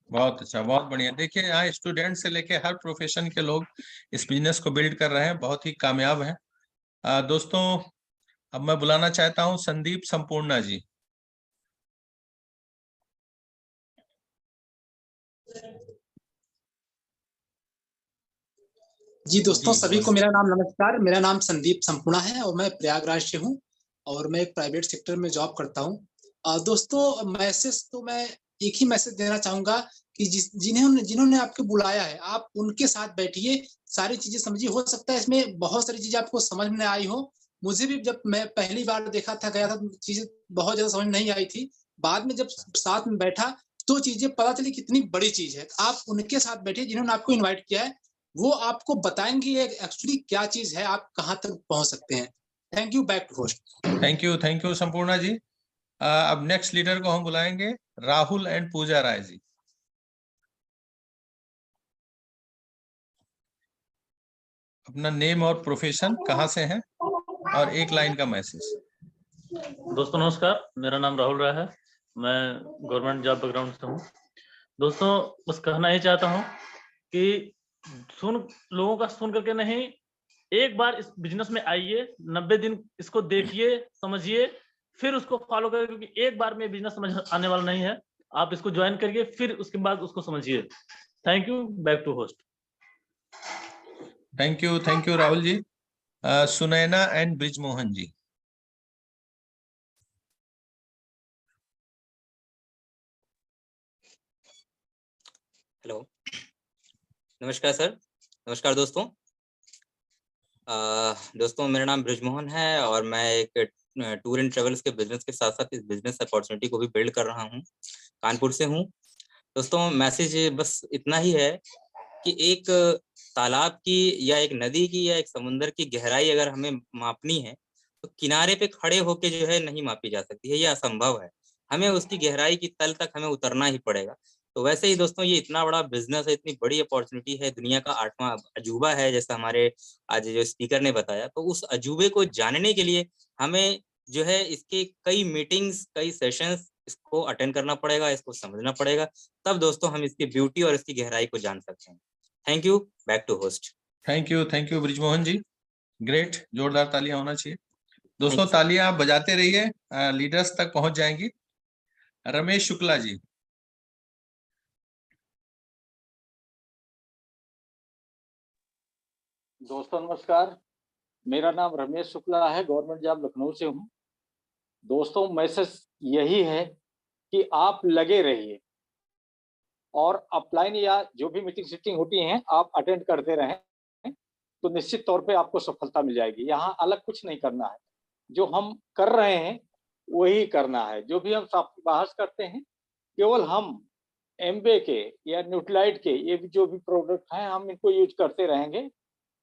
बहुत अच्छा, बहुत बढ़िया। देखिए यहाँ स्टूडेंट से लेके हर प्रोफेशन के लोग इस बिजनेस को बिल्ड कर रहे हैं, बहुत ही कामयाब हैं। दोस्तों अब मैं बुलाना चाहता हूँ संदीप संपूर्णा जी। जी दोस्तों, जी सभी को मेरा नाम नमस्कार। मेरा नाम संदीप संपूर्णा है और मैं प्रयागराज से हूँ और मैं एक प्राइवेट सेक्टर में जॉब करता हूँ। दोस्तों मैसेज तो मैं एक ही मैसेज देना चाहूंगा कि जिन्होंने आपको बुलाया है, आप उनके साथ बैठिए, सारी चीजें समझिए। हो सकता है इसमें बहुत सारी चीजें आपको समझ में आई हो। मुझे भी जब मैं पहली बार देखा था, गया था, चीजें बहुत ज्यादा समझ नहीं आई थी। बाद में जब साथ में बैठा तो चीजें पता चली कितनी बड़ी चीज है। आप उनके साथ बैठिए जिन्होंने आपको इन्वाइट किया है, वो आपको बताएंगे एक्चुअली क्या चीज है, आप कहां तक पहुंच सकते हैं। Thank you. Back to host. Thank you Sampurna ji. अब नेक्स्ट लीडर को हम बुलाएंगे राहुल एंड पूजा राय जी। अपना नेम और प्रोफेशन, कहाँ से हैं, और एक लाइन का मैसेज। दोस्तों नमस्कार, मेरा नाम राहुल राय है। मैं गवर्नमेंट जॉब बैकग्राउंड से हूँ। दोस्तों बस कहना ही चाहता हूँ कि लोगों का सुन करके नहीं, एक बार इस बिजनेस में आइए, 90 दिन इसको देखिए, समझिए, फिर उसको फॉलो करिए, क्योंकि एक बार में बिजनेस समझ आने वाला नहीं है। आप इसको ज्वाइन करिए, फिर उसके बाद उसको समझिए। Thank you. Back to host. Thank you Rahul ji. Sunaina and Brijmohan ji. Hello, नमस्कार सर। नमस्कार दोस्तों। दोस्तों मेरा नाम ब्रिजमोहन है और मैं एक टूर एंड ट्रेवल्स के बिजनेस के साथ साथ इस बिजनेस अपॉर्चुनिटी को भी बिल्ड कर रहा हूँ। कानपुर से हूँ। दोस्तों मैसेज बस इतना ही है कि एक तालाब की या एक नदी की या एक समुंदर की गहराई अगर हमें मापनी है तो किनारे पे खड़े होके जो है नहीं मापी जा सकती है, ये असंभव है। हमें उसकी गहराई की तल तक हमें उतरना ही पड़ेगा। तो वैसे ही दोस्तों ये इतना बड़ा बिजनेस है, इतनी बड़ी अपॉर्चुनिटी है, दुनिया का 8वां अजूबा है, जैसा हमारे आज जो स्पीकर ने बताया। तो उस अजूबे को जानने के लिए हमें जो है इसके कई मीटिंग्स, कई सेशंस इसको अटेंड करना पड़ेगा, इसको समझना पड़ेगा। तब दोस्तों हम इसकी ब्यूटी और इसकी गहराई को जान सकते हैं। Thank you. Back to host. Thank you Brijmohan ji. Great, जोरदार तालियां होना चाहिए। दोस्तों Thanks, sir. तालियां आप बजाते रहिए, लीडर्स तक पहुंच जाएंगी। रमेश शुक्ला जी। दोस्तों नमस्कार, मेरा नाम रमेश शुक्ला है, गवर्नमेंट जॉब लखनऊ से हूँ। दोस्तों मैसेज यही है कि आप लगे रहिए और अपलाइन या जो भी मीटिंग सीटिंग होती हैं आप अटेंड करते रहें, तो निश्चित तौर पे आपको सफलता मिल जाएगी। यहाँ अलग कुछ नहीं करना है, जो हम कर रहे हैं वही करना है। जो भी हम बहस करते हैं, केवल हम एमबे के या न्यूट्रालाइट के ये जो भी प्रोडक्ट हैं हम इनको यूज करते रहेंगे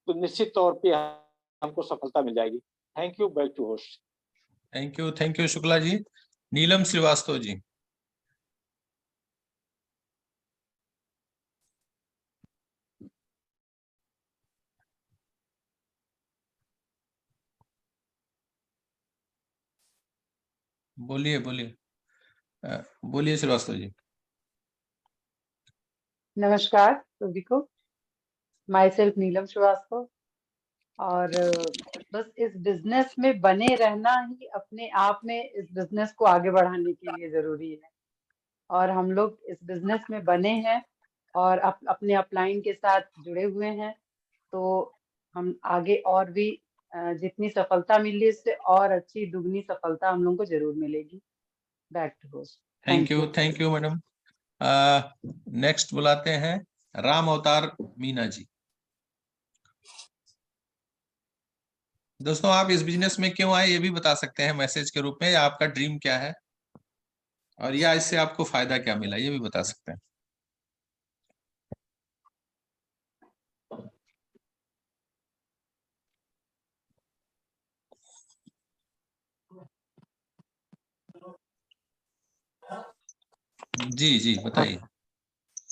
तो निश्चित तौर पे हमको सफलता मिल जाएगी। Thank you. Back to host. Thank you Shukla ji. Neelam Shrivastava ji. बोलिए बोलिए श्रीवास्तव जी। नमस्कार सभी को। Myself Neelam Shrivastava. और बस इस बिजनेस में बने रहना ही अपने आप में इस बिजनेस को आगे बढ़ाने के लिए जरूरी है। और हम लोग इस बिजनेस में बने हैं और अपने अपलाइन के साथ जुड़े हुए हैं, तो हम आगे और भी जितनी सफलता मिली इससे और अच्छी दुगनी सफलता हम लोगों को जरूर मिलेगी। Back to host. Thank you madam. Next बुलाते हैं राम अवतार मीना जी। दोस्तों आप इस बिजनेस में क्यों आए ये भी बता सकते हैं मैसेज के रूप में, या आपका ड्रीम क्या है और या इससे आपको फायदा क्या मिला ये भी बता सकते हैं। जी बताइए।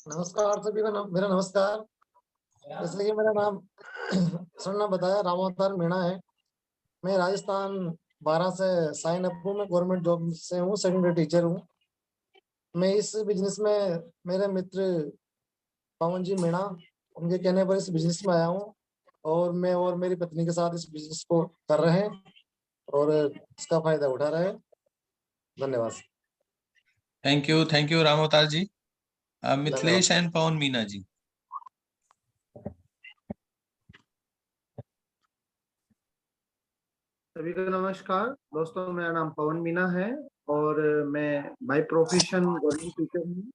नमस्कार सभी को। मेरा नमस्कार। जैसे कि मेरा नाम सर ने बताया, राम अवतार मीणा है। मैं राजस्थान 12 से साइन अप हूँ। मैं गवर्नमेंट जॉब से हूँ, सेकेंडरी टीचर हूँ। मैं इस बिजनेस में मेरे मित्र पवन जी मीणा, उनके कहने पर इस बिजनेस में आया हूँ और मैं और मेरी पत्नी के साथ इस बिजनेस को कर रहे हैं और इसका फायदा उठा रहे हैं। धन्यवाद। थैंक यू राम अवतार जी। मिथिलेश एंड पवन मीना जी। सभी को नमस्कार दोस्तों, मेरा नाम पवन मीना है और मैं बाय प्रोफेशन गवर्नमेंट टीचर हूँ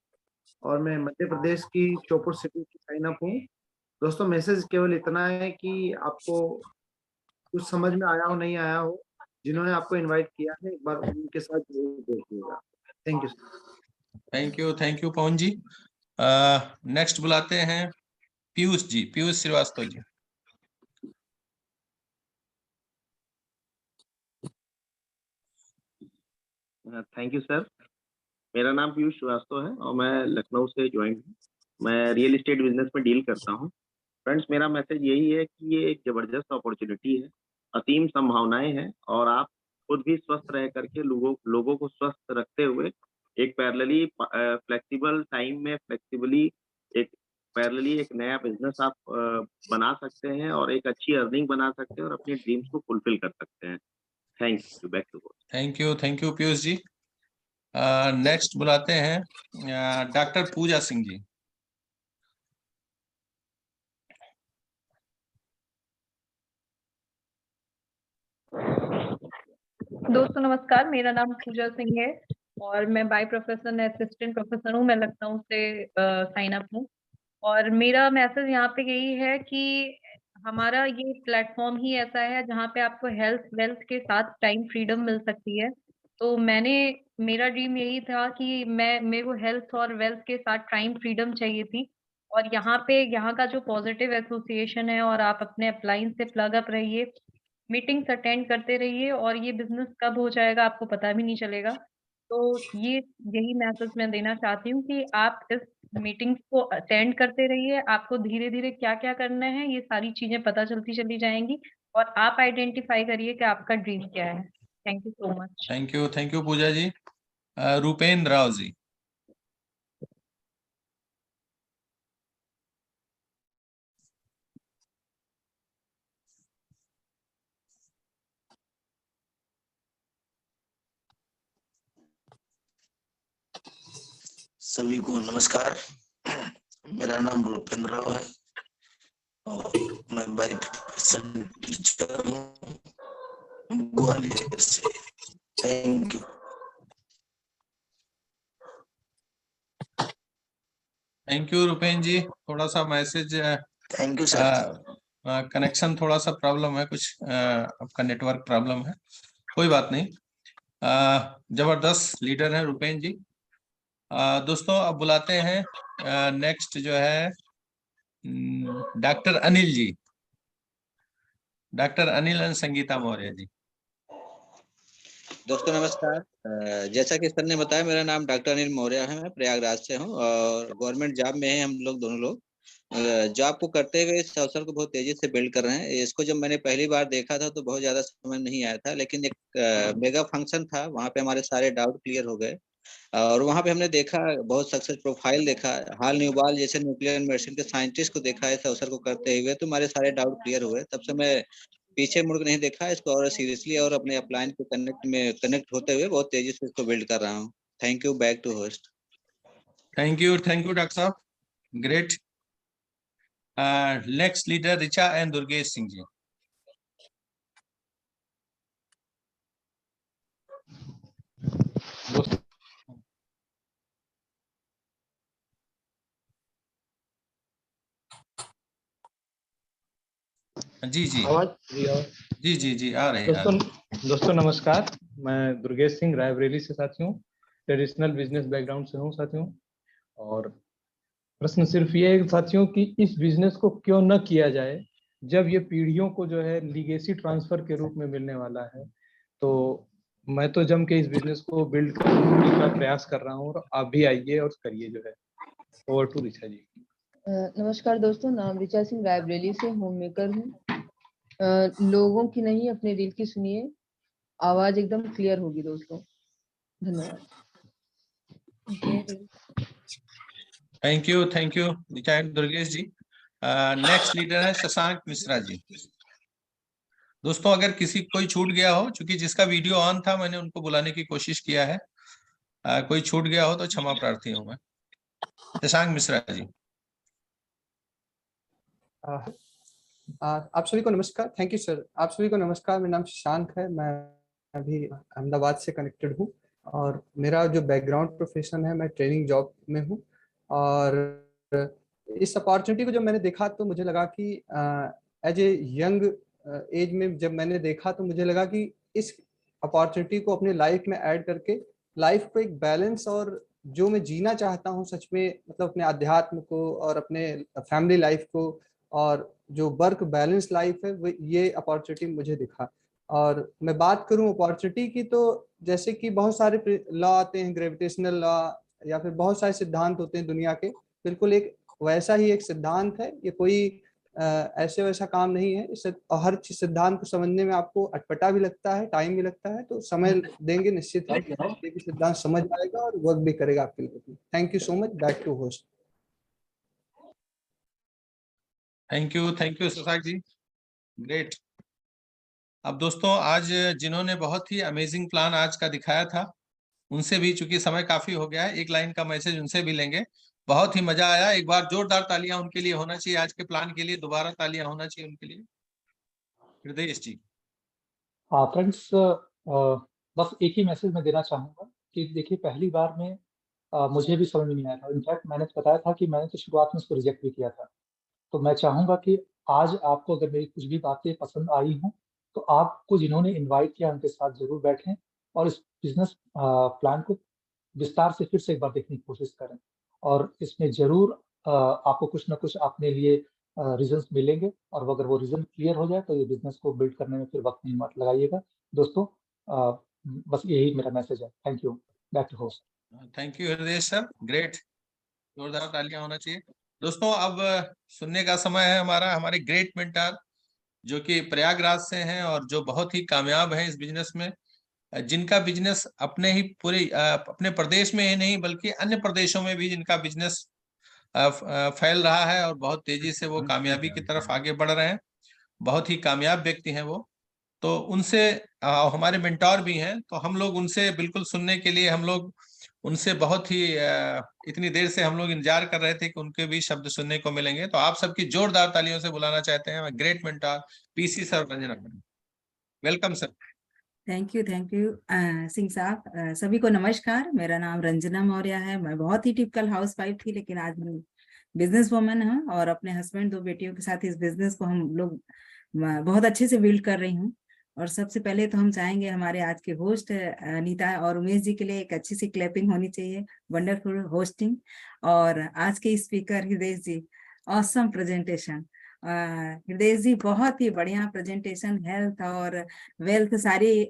और मैं मध्य प्रदेश की श्योपुर सिटी की साइन अप हूँ। दोस्तों, मैसेज केवल इतना है कि आपको कुछ समझ में आया हो नहीं आया हो, जिन्होंने आपको इनवाइट किया है एक बार उनके साथ जरूर देखिएगा। Thank you. Thank you Pawan ji. Next बुलाते हैं Piyush ji, Piyush Shrivastava ji. Thank you sir. मेरा नाम पीयूष श्रीवास्तव है और मैं लखनऊ से ज्वाइन हूँ। मैं रियल एस्टेट बिजनेस में डील करता हूँ। फ्रेंड्स, मेरा मैसेज यही है कि ये एक जबरदस्त अपॉर्चुनिटी है, असीम संभावनाएं हैं और आप खुद भी स्वस्थ रह करके लोगों को स्वस्थ रखते हुए एक पैरेलली फ्लेक्सिबल टाइम में एक नया बिजनेस आप बना सकते हैं और एक अच्छी अर्निंग बना सकते हैं और अपने ड्रीम्स को फुलफिल कर सकते हैं। Thank you. Back to thank you Piyush ji. Next बुलाते हैं डॉक्टर पूजा सिंह जी। दोस्तों नमस्कार, मेरा नाम पूजा सिंह है और मैं बाय प्रोफेशन असिस्टेंट प्रोफेसर हूँ। मैं लखनऊ से साइन अप हूँ और मेरा मैसेज यहाँ पे यही है कि हमारा ये प्लेटफॉर्म ही ऐसा है जहाँ पे आपको हेल्थ वेल्थ के साथ टाइम फ्रीडम मिल सकती है। तो मेरा ड्रीम यही था कि मेरे को हेल्थ और वेल्थ के साथ टाइम फ्रीडम चाहिए थी और यहाँ का जो पॉजिटिव एसोसिएशन है और आप अपने अप्लायंस से प्लग अप रहिए, मीटिंग्स अटेंड करते रहिए और ये बिजनेस कब हो जाएगा आपको पता भी नहीं चलेगा। तो यही मैसेज मैं देना चाहती हूँ कि आप इस मीटिंग्स को अटेंड करते रहिए। आपको धीरे धीरे क्या क्या करना है ये सारी चीजें पता चलती चली जाएंगी और आप आइडेंटिफाई करिए कि आपका ड्रीम क्या है। Thank you so much. Thank you Pooja ji. Rupendra Rao ji. सभी को नमस्कार। मेरा नाम रूपेंद्र राव है और मैं बाय प्रोफेशन टीचर हूँ ग्वालियर से। Thank you. Thank you Rupendra ji. थोड़ा सा message, thank you sir. Connection थोड़ा सा प्रॉब्लम है, कुछ आपका नेटवर्क प्रॉब्लम है, कोई बात नहीं। जबरदस्त लीडर है रूपेंद्र जी। दोस्तों अब बुलाते हैं नेक्स्ट जो है doctor Anil ji, doctor Anil and Sangeeta Maurya ji. दोस्तों नमस्कार। जैसा कि सर ने बताया, मेरा नाम डॉक्टर अनिल मौर्य है, मैं प्रयागराज से हूँ और गवर्नमेंट जॉब में है। हम लोग दोनों लोग जॉब को करते हुए इस अवसर को बहुत तेजी से बिल्ड कर रहे हैं। इसको जब मैंने पहली बार देखा था तो बहुत ज्यादा समझ नहीं आया था, लेकिन एक मेगा फंक्शन था, वहाँ पे हमारे सारे डाउट क्लियर हो गए और वहाँ पे हमने देखा बहुत सक्सेस प्रोफाइल देखा, हाल न्यूबाल जैसे न्यूक्लियर मेडिसिन के साइंटिस्ट को देखा इस अवसर को करते हुए, तो हमारे सारे डाउट क्लियर हुए। तब से मैं पीछे मुड़ नहीं देखा, इसको और सीरियसली और अपने अपलाइन को कनेक्ट होते हुए बहुत तेजी से इसको बिल्ड कर रहा हूँ। Thank you. Back to host. Thank you doctor साहब, great. Next leader Richa and Durgesh Singh ji. जी जी जी जी जी आ रहे हैं। दोस्तों नमस्कार, मैं दुर्गेश सिंह रायबरेली से साथी हूँ, ट्रेडिशनल बिजनेस बैकग्राउंड से हूँ साथियों। और प्रश्न सिर्फ ये है साथियों कि इस बिजनेस को क्यों न किया जाए जब ये पीढ़ियों को जो है लीगेसी ट्रांसफर के रूप में मिलने वाला है। तो मैं तो जम के इस बिजनेस को बिल्ड करने का प्रयास कर रहा हूँ और आप भी आइए और करिए जो है। ओवर टू रिचा जी। नमस्कार दोस्तों, नाम रिचा सिंह, रायबरेली से होम मेकर हूँ। लोगों की नहीं अपने दिल की सुनिए, आवाज एकदम क्लियर होगी दोस्तों। धन्यवाद। Thank you Durgesh ji. Next leader है शशांक मिश्रा जी। दोस्तों अगर किसी कोई छूट गया हो, क्योंकि जिसका वीडियो ऑन था मैंने उनको बुलाने की कोशिश किया है, कोई छूट गया हो तो क्षमा प्रार्थी हूं मैं। शशांक मिश्रा जी। आप सभी को नमस्कार। Thank you sir. आप सभी को नमस्कार। मेरा नाम शशांक है। मैं अभी अहमदाबाद से कनेक्टेड हूँ और मेरा जो बैकग्राउंड प्रोफेशन है, मैं ट्रेनिंग जॉब में हूँ। और इस अपॉर्चुनिटी को जब मैंने देखा तो मुझे लगा कि एज ए यंग एज में जब मैंने देखा तो मुझे लगा कि इस अपॉर्चुनिटी को अपने लाइफ में ऐड करके लाइफ को एक बैलेंस और जो मैं जीना चाहता हूँ सच में, मतलब अपने अध्यात्म को और अपने फैमिली लाइफ को और जो वर्क बैलेंस लाइफ है, वो ये अपॉर्चुनिटी मुझे दिखा। और मैं बात करूं अपॉर्चुनिटी की, तो जैसे कि बहुत सारे लॉ आते हैं, ग्रेविटेशनल लॉ या फिर बहुत सारे सिद्धांत होते हैं दुनिया के, बिल्कुल एक वैसा ही एक सिद्धांत है। ये कोई ऐसे वैसा काम नहीं है। इस हर सिद्धांत को समझने में आपको अटपटा भी लगता है, टाइम भी लगता है, तो समय देंगे निश्चित ही ये भी सिद्धांत समझ आएगा और वर्क भी करेगा आपके लिए। Thank you so much. Back to host. Thank you Shashank ji, great. अब दोस्तों आज जिन्होंने बहुत ही अमेजिंग प्लान आज का दिखाया था, उनसे भी, चूंकि समय काफी हो गया है, एक लाइन का मैसेज उनसे भी लेंगे। बहुत ही मजा आया। एक बार जोरदार तालियां उनके लिए होना चाहिए, आज के प्लान के लिए दोबारा तालियां होना चाहिए उनके लिए। हृदय जी। हाँ फ्रेंड्स, बस एक ही मैसेज मैं देना चाहूँगा कि देखिए पहली बार में मुझे भी समझ में नहीं आया था। इनफैक्ट मैंने बताया था कि मैंने तो शुरुआत में उसको रिजेक्ट भी किया था। तो मैं चाहूँगा कि आज आपको अगर मेरी कुछ भी बातें पसंद आई हों तो आपको जिन्होंने इनवाइट किया उनके साथ ज़रूर बैठें और इस बिजनेस प्लान को विस्तार से फिर से एक बार देखने की कोशिश करें। और इसमें ज़रूर आपको कुछ ना कुछ अपने लिए रीजंस मिलेंगे और अगर वो रीजन क्लियर हो जाए तो ये बिजनेस को बिल्ड करने में फिर वक्त नहीं मत लगाइएगा। दोस्तों बस यही मेरा मैसेज है। Thank you. Back to host. Thank you Hriday sir, great. जोरदार तालियां होना चाहिए। दोस्तों अब सुनने का समय है हमारा, हमारे ग्रेट मेंटर जो कि प्रयागराज से हैं और जो बहुत ही कामयाब हैं इस बिजनेस में, जिनका बिजनेस अपने ही पूरे अपने प्रदेश में ही नहीं बल्कि अन्य प्रदेशों में भी जिनका बिजनेस फैल रहा है और बहुत तेजी से वो कामयाबी की तरफ आगे बढ़ रहे हैं। बहुत ही कामयाब व्यक्ति हैं वो। तो उनसे हमारे मेंटोर भी हैं, तो हम लोग उनसे बिल्कुल सुनने के लिए हम लोग उनसे बहुत ही इतनी देर से हम लोग इंतजार कर रहे थे कि उनके भी शब्द सुनने को मिलेंगे। तो आप सबकी जोरदार तालियों से बुलाना चाहते हैं great mentor PC sir Ranjana. Welcome sir. Thank you Singh साहब। सभी को नमस्कार। मेरा नाम रंजना मौर्य है। मैं बहुत ही टिपिकल हाउस वाइफ थी, लेकिन आज मैं बिजनेस वुमन हूँ और अपने हस्बैंड 2 बेटियों के साथ इस बिजनेस को हम लोग बहुत अच्छे से बिल्ड कर रही हूँ। और सबसे पहले तो हम चाहेंगे हमारे आज के होस्ट अनीता और उमेश जी के लिए एक अच्छी सी क्लैपिंग होनी चाहिए। Wonderful hosting. और आज के स्पीकर हृदय जी, ऑसम प्रेजेंटेशन। हृदय जी बहुत ही बढ़िया प्रेजेंटेशन, हेल्थ और वेल्थ सारी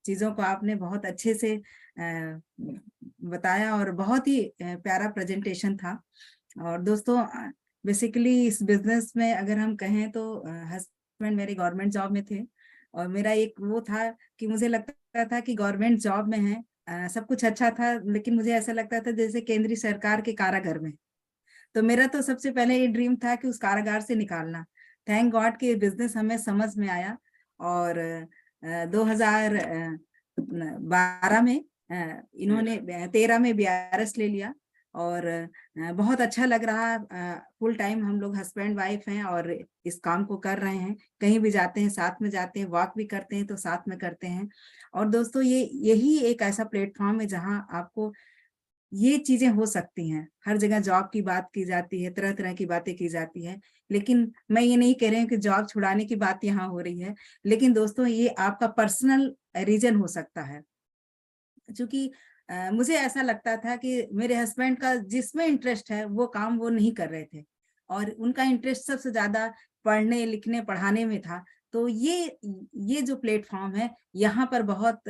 चीजों को आपने बहुत अच्छे से बताया और बहुत ही प्यारा प्रेजेंटेशन था। और दोस्तों बेसिकली इस बिजनेस में अगर हम कहें तो हस्बैंड मेरे गवर्नमेंट जॉब में थे और मेरा एक वो था कि मुझे लगता था कि गवर्नमेंट जॉब में है सब कुछ अच्छा था, लेकिन मुझे ऐसा लगता था जैसे केंद्रीय सरकार के कारागार में। तो मेरा तो सबसे पहले ये ड्रीम था कि उस कारागार से निकालना। थैंक गॉड कि बिजनेस हमें समझ में आया और 2012 में इन्होंने 13 में BRS ले लिया और बहुत अच्छा लग रहा। फुल टाइम हम लोग हस्बैंड वाइफ हैं और इस काम को कर रहे हैं। कहीं भी जाते हैं साथ में जाते हैं, वॉक भी करते हैं तो साथ में करते हैं। और दोस्तों यही एक ऐसा प्लेटफॉर्म है जहां आपको ये चीजें हो सकती हैं। हर जगह जॉब की बात की जाती है, तरह तरह की बातें की जाती है, लेकिन मैं ये नहीं कह रही हूँ कि जॉब छुड़ाने की बात यहाँ हो रही है। लेकिन दोस्तों ये आपका पर्सनल रीजन हो सकता है। क्योंकि मुझे ऐसा लगता था कि मेरे हस्बैंड का जिसमें इंटरेस्ट है वो काम वो नहीं कर रहे थे और उनका इंटरेस्ट सबसे ज्यादा पढ़ने लिखने पढ़ाने में था। तो ये जो प्लेटफॉर्म है यहाँ पर बहुत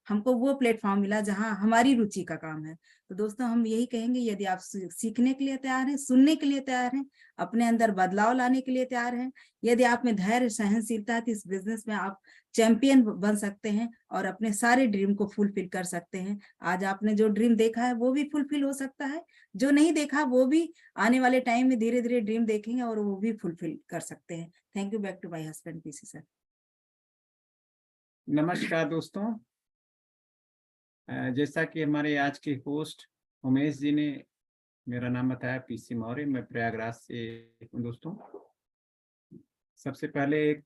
हमको वो प्लेटफॉर्म मिला जहाँ हमारी रुचि का काम है। तो तो दोस्तों हम यही कहेंगे, यदि आप सीखने के लिए तैयार हैं, सुनने के लिए तैयार हैं, अपने अंदर बदलाव लाने के लिए तैयार हैं, यदि आप में धैर्य सहनशीलता है, तो इस बिजनेस में आप चैंपियन बन सकते हैं और अपने सारे ड्रीम को फुलफिल कर सकते हैं। आज आपने जो ड्रीम देखा है वो भी फुलफिल हो सकता है, जो नहीं देखा वो भी आने वाले टाइम में धीरे धीरे ड्रीम देखेंगे और वो भी फुलफिल कर सकते हैं। Thank you. Back to my husband PC sir. नमस्कार दोस्तों, जैसा कि हमारे आज के होस्ट उमेश जी ने मेरा नाम बताया, पीसी मौर्य, मैं प्रयागराज से हूँ। दोस्तों सबसे पहले एक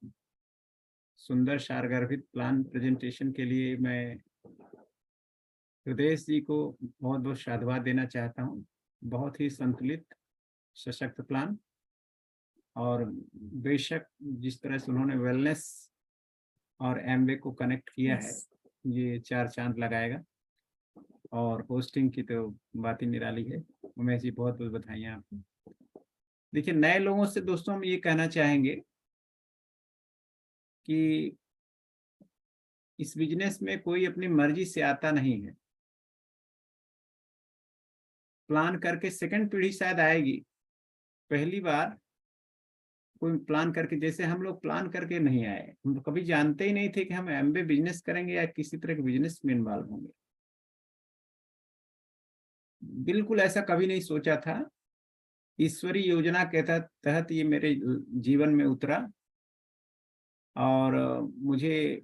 सुंदर सारगर्भित प्लान प्रेजेंटेशन के लिए मैं हृदय जी को बहुत बहुत साधुवाद देना चाहता हूँ। बहुत ही संतुलित सशक्त प्लान, और बेशक जिस तरह से उन्होंने वेलनेस और एमवे को कनेक्ट किया है, ये 4 चांद लगाएगा। और होस्टिंग की तो बात ही निराली है। उमेश जी बहुत बहुत बधाइयाँ आपको। देखिए, नए लोगों से दोस्तों हम ये कहना चाहेंगे कि इस बिजनेस में कोई अपनी मर्जी से आता नहीं है। प्लान करके सेकंड पीढ़ी शायद आएगी, पहली बार कोई प्लान करके, जैसे हम लोग प्लान करके नहीं आए, हम तो कभी जानते ही नहीं थे कि हम एमबीए बिजनेस करेंगे या किसी तरह के बिजनेस में इन्वॉल्व होंगे। बिल्कुल ऐसा कभी नहीं सोचा था। ईश्वरीय योजना के तहत ये मेरे जीवन में उतरा, और मुझे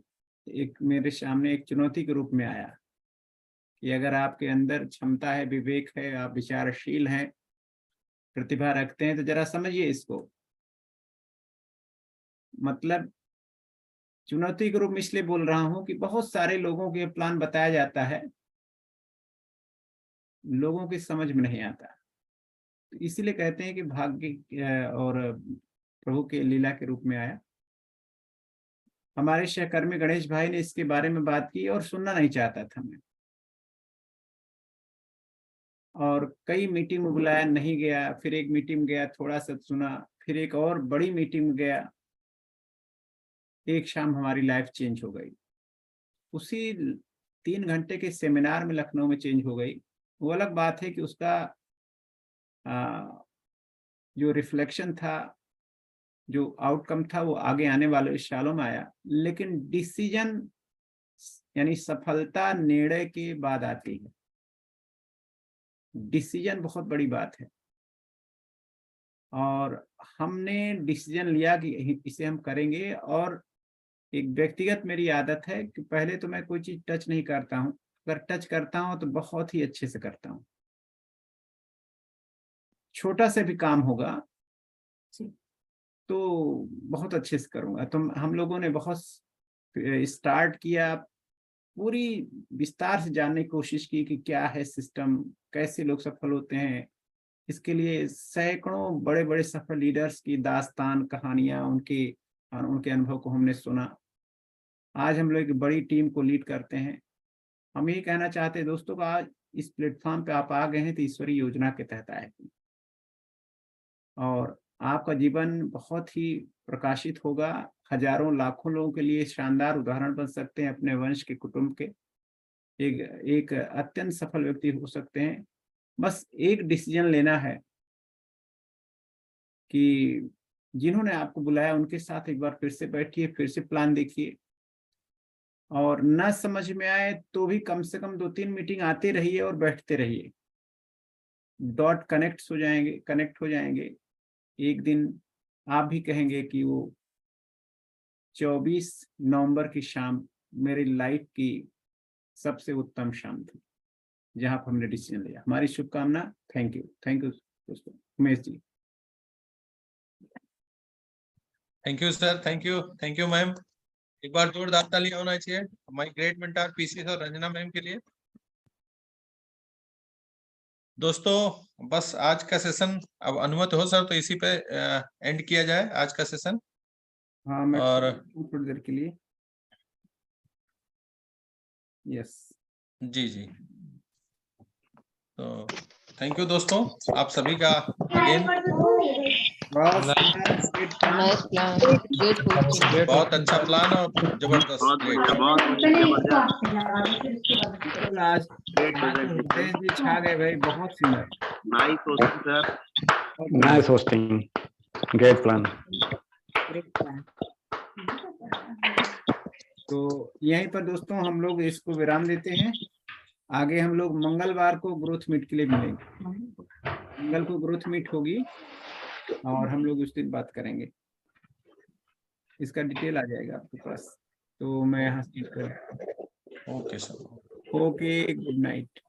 मेरे सामने एक चुनौती के रूप में आया कि अगर आपके अंदर क्षमता है, विवेक है, आप विचारशील हैं, प्रतिभा रखते हैं, तो जरा समझिए इसको। मतलब चुनौती के रूप में इसलिए बोल रहा हूं कि बहुत सारे लोगों को ये प्लान बताया जाता है, लोगों की समझ में नहीं आता। तो इसीलिए कहते हैं कि भाग्य और प्रभु के लीला के रूप में आया। हमारे सहकर्मी गणेश भाई ने इसके बारे में बात की और सुनना नहीं चाहता था मैं, और कई मीटिंग में बुलाया, नहीं गया। फिर एक मीटिंग गया, थोड़ा सा सुना, फिर एक और बड़ी मीटिंग में गया। एक शाम हमारी लाइफ चेंज हो गई। उसी 3 घंटे के सेमिनार में लखनऊ में चेंज हो गई। वो अलग बात है कि उसका जो रिफ्लेक्शन था, जो आउटकम था, वो आगे आने वाले सालों में आया। लेकिन डिसीजन यानी सफलता निर्णय के बाद आती है। डिसीजन बहुत बड़ी बात है, और हमने डिसीजन लिया कि इसे हम करेंगे। और एक व्यक्तिगत मेरी आदत है कि पहले तो मैं कोई चीज टच नहीं करता हूँ, अगर टच करता हूँ तो बहुत ही अच्छे से करता हूँ। छोटा से भी काम होगा तो बहुत अच्छे से करूँगा। तो हम लोगों ने बहुत स्टार्ट किया, पूरी विस्तार से जानने की कोशिश की कि क्या है सिस्टम, कैसे लोग सफल होते हैं। इसके लिए सैकड़ों बड़े बड़े सफल लीडर्स की दास्तान, कहानियां, उनके अनुभव को हमने सुना। आज हम लोग एक बड़ी टीम को लीड करते हैं। हम ये कहना चाहते हैं दोस्तों का आज इस प्लेटफॉर्म पे आप आ गए हैं तो ईश्वरीय योजना के तहत आए हैं, और आपका जीवन बहुत ही प्रकाशित होगा। हजारों लाखों लोगों के लिए शानदार उदाहरण बन सकते हैं, अपने वंश के, कुटुंब के एक अत्यंत सफल व्यक्ति हो सकते हैं। बस एक डिसीजन लेना है कि जिन्होंने आपको बुलाया उनके साथ एक बार फिर से बैठिए, फिर से प्लान देखिए, और ना समझ में आए तो भी कम से कम 2-3 मीटिंग आते रहिए और बैठते रहिए। डॉट कनेक्ट हो जाएंगे। एक दिन आप भी कहेंगे कि वो 24 नवंबर की शाम मेरी लाइफ की सबसे उत्तम शाम थी, जहां पर हमने डिसीजन लिया। हमारी शुभकामना। थैंक यू दोस्तों। Umesh ji. Thank you sir, thank you ma'am. एक बार जोरदार तालियां होना चाहिए हमारी great mentor PC sir Ranjana ma'am के लिए। दोस्तों बस आज का सेशन अब अनुमति हो सर तो इसी पे एंड किया जाए आज का सेशन। हाँ, मैं और थोड़ी देर के लिए। यस जी। तो थैंक यू दोस्तों, आप सभी का again nice plan, great posting. बहुत अच्छा प्लान और जबरदस्त, बहुत ग्रेट। बढ़िया, बहुत हितेश जी छा गए भाई, बहुत सुंदर। Nice hosting sir. Nice hosting, great plan. तो यहीं पर दोस्तों हम लोग इसको विराम देते हैं। आगे हम लोग मंगलवार को ग्रोथ मीट के लिए मिलेंगे। मंगल को ग्रोथ मीट होगी और हम लोग उस दिन बात करेंगे। इसका डिटेल आ जाएगा आपके पास, तो मैं यहाँ से okay sir. Okay, good night.